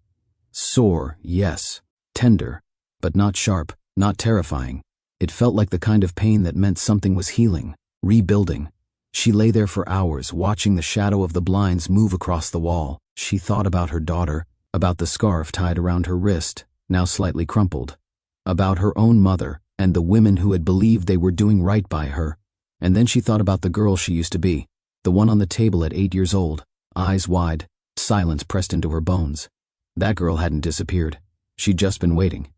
Sore, yes. Tender, but not sharp, not terrifying. It felt like the kind of pain that meant something was healing, rebuilding. She lay there for hours, watching the shadow of the blinds move across the wall. She thought about her daughter, about the scarf tied around her wrist, now slightly crumpled, about her own mother and the women who had believed they were doing right by her. And then she thought about the girl she used to be, the one on the table at 8 years old, eyes wide, silence pressed into her bones. That girl hadn't disappeared. She'd just been waiting.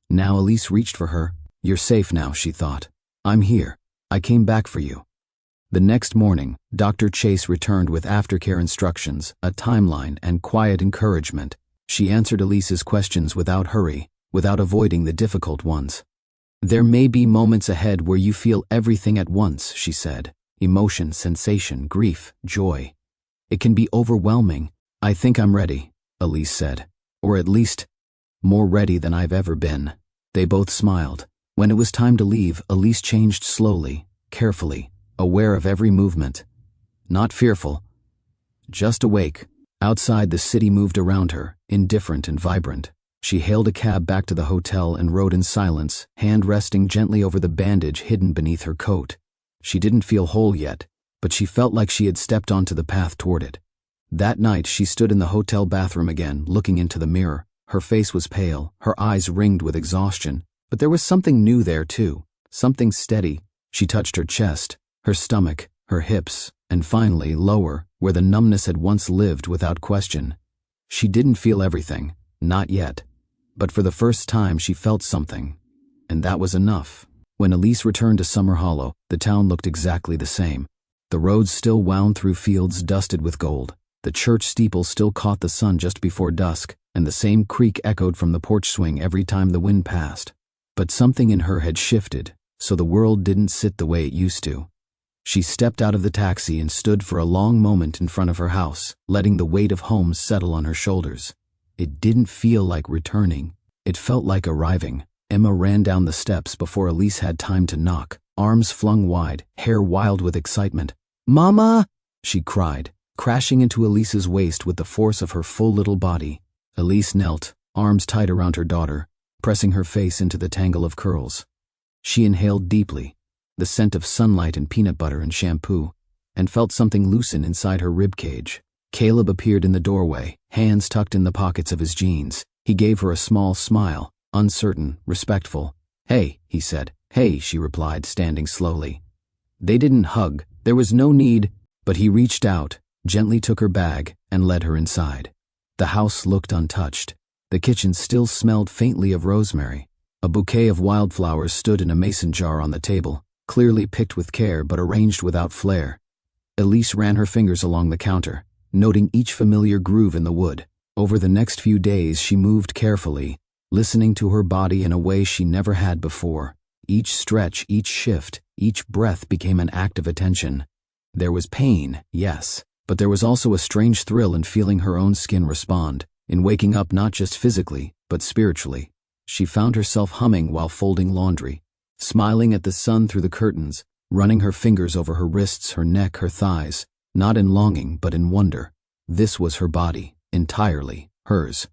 Now Elise reached for her. "You're safe now," she thought. "I'm here. I came back for you." The next morning, Dr. Chase returned with aftercare instructions, a timeline, and quiet encouragement. She answered Elise's questions without hurry, without avoiding the difficult ones. "There may be moments ahead where you feel everything at once," she said. "Emotion, sensation, grief, joy. It can be overwhelming." "I think I'm ready," Elise said. "Or at least, more ready than I've ever been." They both smiled. When it was time to leave, Elise changed slowly, carefully, aware of every movement. Not fearful, just awake. Outside, the city moved around her, indifferent and vibrant. She hailed a cab back to the hotel and rode in silence, hand resting gently over the bandage hidden beneath her coat. She didn't feel whole yet, but she felt like she had stepped onto the path toward it. That night, she stood in the hotel bathroom again, looking into the mirror. Her face was pale, her eyes ringed with exhaustion, but there was something new there too, something steady. She touched her chest, her stomach, her hips, and finally, lower, where the numbness had once lived without question. She didn't feel everything, not yet, but for the first time she felt something, and that was enough. When Elise returned to Summer Hollow, the town looked exactly the same. The roads still wound through fields dusted with gold. The church steeple still caught the sun just before dusk, and the same creak echoed from the porch swing every time the wind passed. But something in her had shifted, so the world didn't sit the way it used to. She stepped out of the taxi and stood for a long moment in front of her house, letting the weight of home settle on her shoulders. It didn't feel like returning. It felt like arriving. Emma ran down the steps before Elise had time to knock, arms flung wide, hair wild with excitement. "Mama!" she cried, crashing into Elise's waist with the force of her full little body. Elise knelt, arms tight around her daughter, pressing her face into the tangle of curls. She inhaled deeply, the scent of sunlight and peanut butter and shampoo, and felt something loosen inside her ribcage. Caleb appeared in the doorway, hands tucked in the pockets of his jeans. He gave her a small smile, uncertain, respectful. "Hey," he said. "Hey," she replied, standing slowly. They didn't hug, there was no need, but he reached out, gently took her bag, and led her inside. The house looked untouched. The kitchen still smelled faintly of rosemary. A bouquet of wildflowers stood in a mason jar on the table, clearly picked with care but arranged without flair. Elise ran her fingers along the counter, noting each familiar groove in the wood. Over the next few days she moved carefully, listening to her body in a way she never had before. Each stretch, each shift, each breath became an act of attention. There was pain, yes, but there was also a strange thrill in feeling her own skin respond, in waking up not just physically, but spiritually. She found herself humming while folding laundry, smiling at the sun through the curtains, running her fingers over her wrists, her neck, her thighs, not in longing but in wonder. This was her body, entirely hers.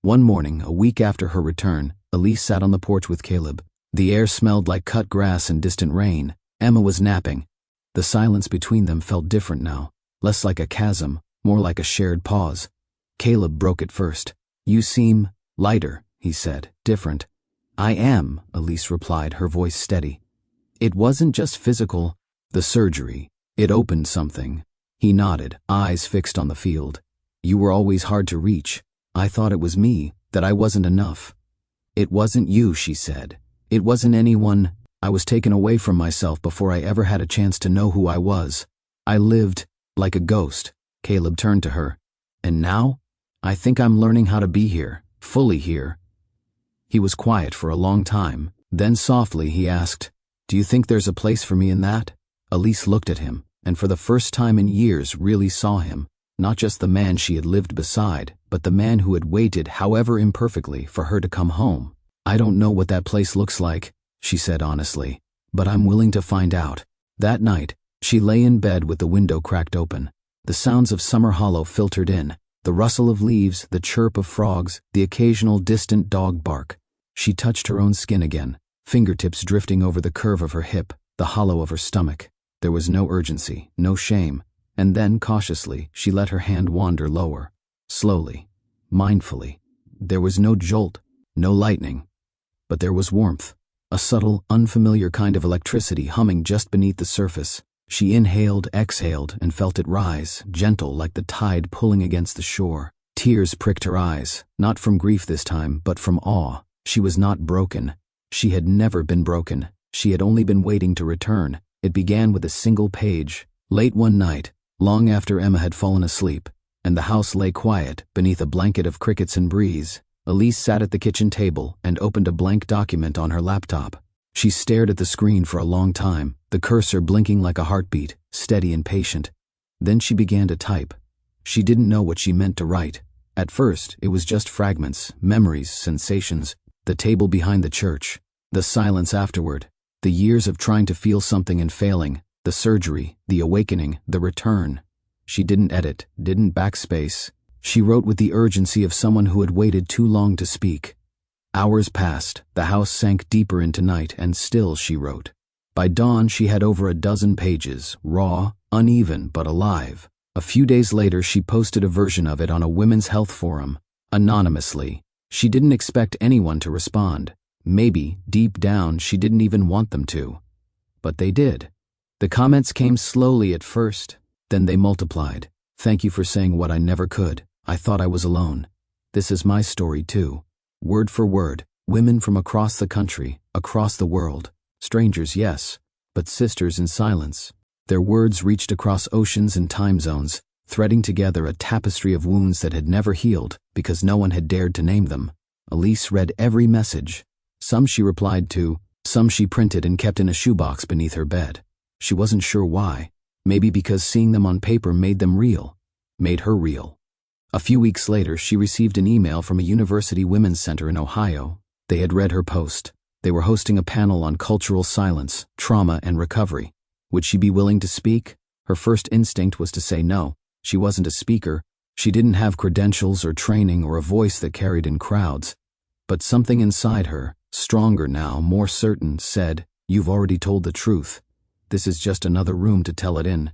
One morning, a week after her return, Elise sat on the porch with Caleb. The air smelled like cut grass and distant rain. Emma was napping. The silence between them felt different now, less like a chasm, more like a shared pause. Caleb broke it first. "You seem lighter," he said, "different." "I am," Elise replied, her voice steady. "It wasn't just physical. The surgery. It opened something." He nodded, eyes fixed on the field. "You were always hard to reach. I thought it was me, that I wasn't enough." "It wasn't you," she said. "It wasn't anyone. I was taken away from myself before I ever had a chance to know who I was. I lived like a ghost." Caleb turned to her. "And now? I think I'm learning how to be here, fully here." He was quiet for a long time. Then softly he asked, "Do you think there's a place for me in that?" Elise looked at him, and for the first time in years really saw him, not just the man she had lived beside, but the man who had waited, however imperfectly, for her to come home. "I don't know what that place looks like," she said honestly, "but I'm willing to find out." That night, she lay in bed with the window cracked open. The sounds of Summer Hollow filtered in, the rustle of leaves, the chirp of frogs, the occasional distant dog bark. She touched her own skin again, fingertips drifting over the curve of her hip, the hollow of her stomach. There was no urgency, no shame, and then, cautiously, she let her hand wander lower, slowly, mindfully. There was no jolt, no lightning, but there was warmth, a subtle, unfamiliar kind of electricity humming just beneath the surface. She inhaled, exhaled, and felt it rise, gentle like the tide pulling against the shore. Tears pricked her eyes, not from grief this time, but from awe. She was not broken. She had never been broken. She had only been waiting to return. It began with a single page. Late one night, long after Emma had fallen asleep, and the house lay quiet beneath a blanket of crickets and breeze, Elise sat at the kitchen table and opened a blank document on her laptop. She stared at the screen for a long time, the cursor blinking like a heartbeat, steady and patient. Then she began to type. She didn't know what she meant to write. At first, it was just fragments, memories, sensations, the table behind the church, the silence afterward, the years of trying to feel something and failing, the surgery, the awakening, the return. She didn't edit, didn't backspace. She wrote with the urgency of someone who had waited too long to speak. Hours passed, the house sank deeper into night, and still she wrote. By dawn she had over a dozen pages, raw, uneven, but alive. A few days later she posted a version of it on a women's health forum, anonymously. She didn't expect anyone to respond. Maybe, deep down, she didn't even want them to. But they did. The comments came slowly at first, then they multiplied. "Thank you for saying what I never could. I thought I was alone. This is my story too." Word for word, women from across the country, across the world. Strangers, yes, but sisters in silence. Their words reached across oceans and time zones, threading together a tapestry of wounds that had never healed because no one had dared to name them. Elise read every message. Some she replied to, some she printed and kept in a shoebox beneath her bed. She wasn't sure why. Maybe because seeing them on paper made them real, made her real. A few weeks later, she received an email from a university women's center in Ohio. They had read her post. They were hosting a panel on cultural silence, trauma, and recovery. Would she be willing to speak? Her first instinct was to say no. She wasn't a speaker. She didn't have credentials or training or a voice that carried in crowds, but something inside her, stronger now, more certain, said, "You've already told the truth. This is just another room to tell it in."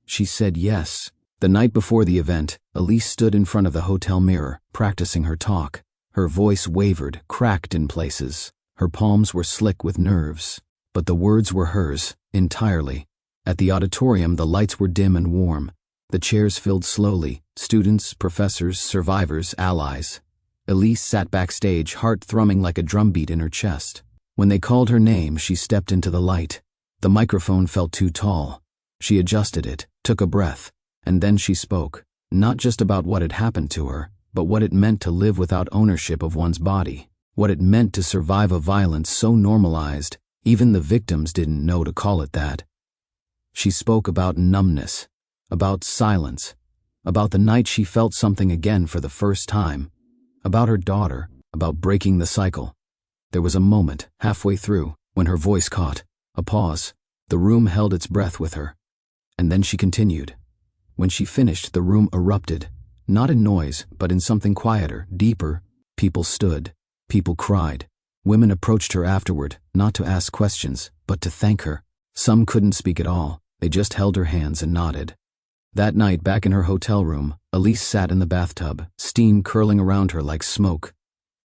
She said yes. The night before the event, Elise stood in front of the hotel mirror, practicing her talk. Her voice wavered, cracked in places. Her palms were slick with nerves. But the words were hers, entirely. At the auditorium, the lights were dim and warm. The chairs filled slowly, students, professors, survivors, allies. Elise sat backstage, heart thrumming like a drumbeat in her chest. When they called her name, she stepped into the light. The microphone felt too tall. She adjusted it, took a breath, and then she spoke, not just about what had happened to her, but what it meant to live without ownership of one's body, what it meant to survive a violence so normalized, even the victims didn't know to call it that. She spoke about numbness, about silence, about the night she felt something again for the first time, about her daughter, about breaking the cycle. There was a moment, halfway through, when her voice caught, a pause. The room held its breath with her. And then she continued. When she finished, the room erupted, not in noise, but in something quieter, deeper. People stood. People cried. Women approached her afterward, not to ask questions, but to thank her. Some couldn't speak at all. They just held her hands and nodded. That night, back in her hotel room, Elise sat in the bathtub, steam curling around her like smoke.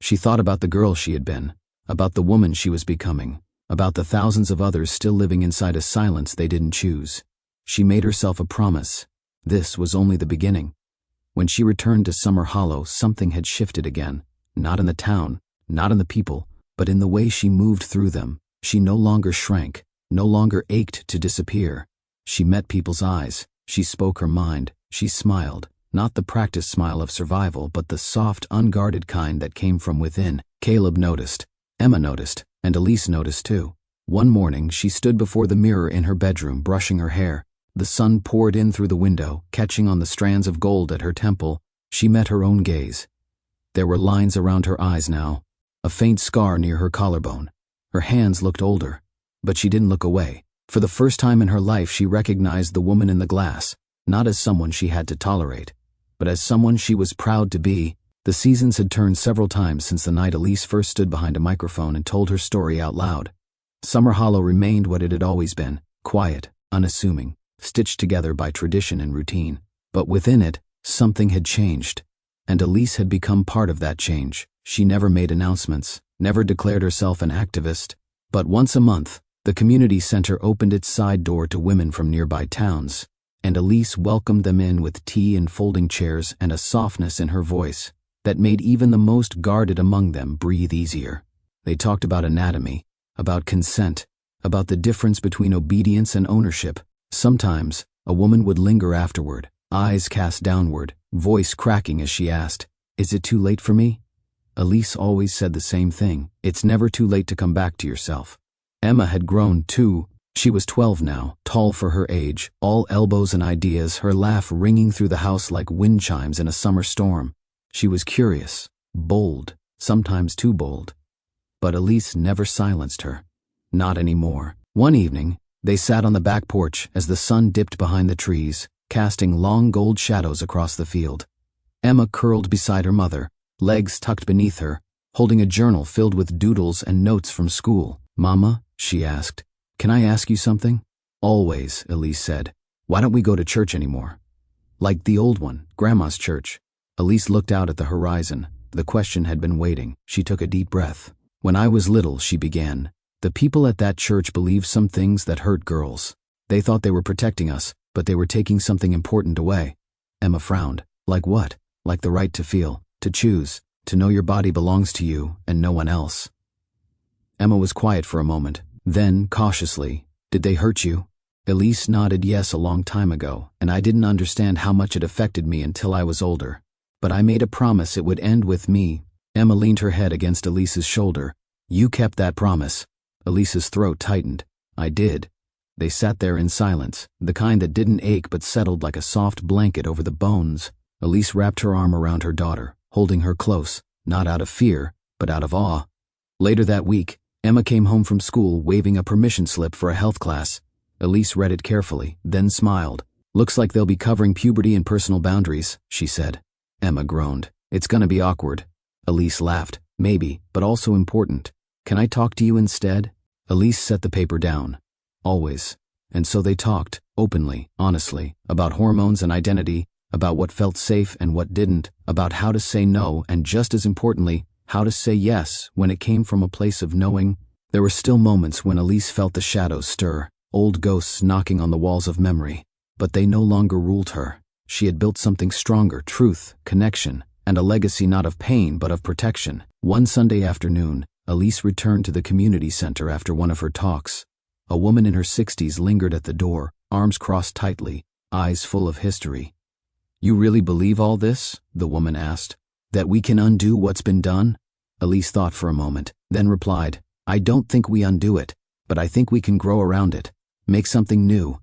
She thought about the girl she had been, about the woman she was becoming, about the thousands of others still living inside a silence they didn't choose. She made herself a promise. This was only the beginning. When she returned to Summer Hollow, something had shifted again. Not in the town, not in the people, but in the way she moved through them. She no longer shrank, no longer ached to disappear. She met people's eyes. She spoke her mind. She smiled, not the practiced smile of survival, but the soft, unguarded kind that came from within. Caleb noticed. Emma noticed, and Elise noticed too. One morning, she stood before the mirror in her bedroom, brushing her hair. The sun poured in through the window, catching on the strands of gold at her temple. She met her own gaze. There were lines around her eyes now, a faint scar near her collarbone. Her hands looked older, but she didn't look away. For the first time in her life, she recognized the woman in the glass, not as someone she had to tolerate, but as someone she was proud to be. The seasons had turned several times since the night Elise first stood behind a microphone and told her story out loud. Summer Hollow remained what it had always been, quiet, unassuming, stitched together by tradition and routine. But within it, something had changed, and Elise had become part of that change. She never made announcements, never declared herself an activist, but once a month, the community center opened its side door to women from nearby towns, and Elise welcomed them in with tea and folding chairs and a softness in her voice that made even the most guarded among them breathe easier. They talked about anatomy, about consent, about the difference between obedience and ownership. Sometimes, a woman would linger afterward, eyes cast downward, voice cracking as she asked, "Is it too late for me?" Elise always said the same thing: it's never too late to come back to yourself. Emma had grown too. She was 12 now, tall for her age, all elbows and ideas, her laugh ringing through the house like wind chimes in a summer storm. She was curious, bold, sometimes too bold. But Elise never silenced her. Not anymore. One evening, they sat on the back porch as the sun dipped behind the trees, casting long gold shadows across the field. Emma curled beside her mother, legs tucked beneath her, holding a journal filled with doodles and notes from school. "Mama," she asked, "can I ask you something?" "Always," Elise said. "Why don't we go to church anymore?" "Like the old one, Grandma's church." Elise looked out at the horizon. The question had been waiting. She took a deep breath. "When I was little," she began, "the people at that church believed some things that hurt girls. They thought they were protecting us, but they were taking something important away." Emma frowned. "Like what?" "Like the right to feel, to choose, to know your body belongs to you and no one else." Emma was quiet for a moment. Then, cautiously, "Did they hurt you?" Elise nodded yes, a long time ago, and I didn't understand how much it affected me until I was older. But I made a promise it would end with me. Emma leaned her head against Elise's shoulder. "You kept that promise." Elise's throat tightened. "I did." They sat there in silence, the kind that didn't ache but settled like a soft blanket over the bones. Elise wrapped her arm around her daughter, holding her close, not out of fear, but out of awe. Later that week, Emma came home from school waving a permission slip for a health class. Elise read it carefully, then smiled. Looks like they'll be covering puberty and personal boundaries, she said. Emma groaned. It's gonna be awkward. Elise laughed. Maybe, but also important. Can I talk to you instead? Elise set the paper down. Always. And so they talked, openly, honestly, about hormones and identity, about what felt safe and what didn't, about how to say no, and just as importantly, how to say yes when it came from a place of knowing. There were still moments when Elise felt the shadows stir, old ghosts knocking on the walls of memory. But they no longer ruled her. She had built something stronger, truth, connection, and a legacy not of pain but of protection. One Sunday afternoon, Elise returned to the community center after one of her talks. A woman in her 60s lingered at the door, arms crossed tightly, eyes full of history. You really believe all this? The woman asked. That we can undo what's been done? Elise thought for a moment, then replied, I don't think we undo it, but I think we can grow around it, make something new.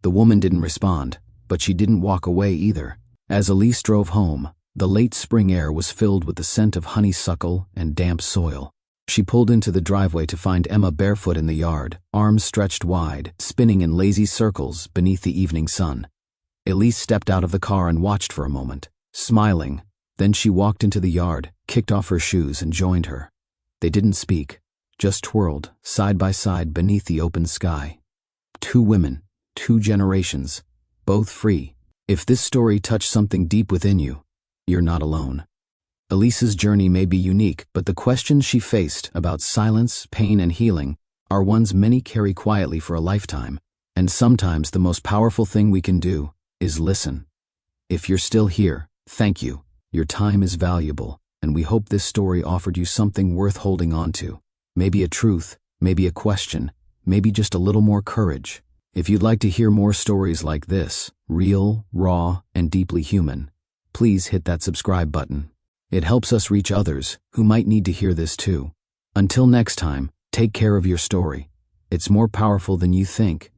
The woman didn't respond, but she didn't walk away either. As Elise drove home, the late spring air was filled with the scent of honeysuckle and damp soil. She pulled into the driveway to find Emma barefoot in the yard, arms stretched wide, spinning in lazy circles beneath the evening sun. Elise stepped out of the car and watched for a moment, smiling. Then she walked into the yard, kicked off her shoes, and joined her. They didn't speak, just twirled, side by side beneath the open sky. Two women, 2 generations, both free. If this story touched something deep within you, you're not alone. Elise's journey may be unique, but the questions she faced about silence, pain, and healing are ones many carry quietly for a lifetime. And sometimes the most powerful thing we can do is listen. If you're still here, thank you. Your time is valuable, and we hope this story offered you something worth holding on to. Maybe a truth, maybe a question, maybe just a little more courage. If you'd like to hear more stories like this, real, raw, and deeply human, please hit that subscribe button. It helps us reach others who might need to hear this too. Until next time, take care of your story. It's more powerful than you think.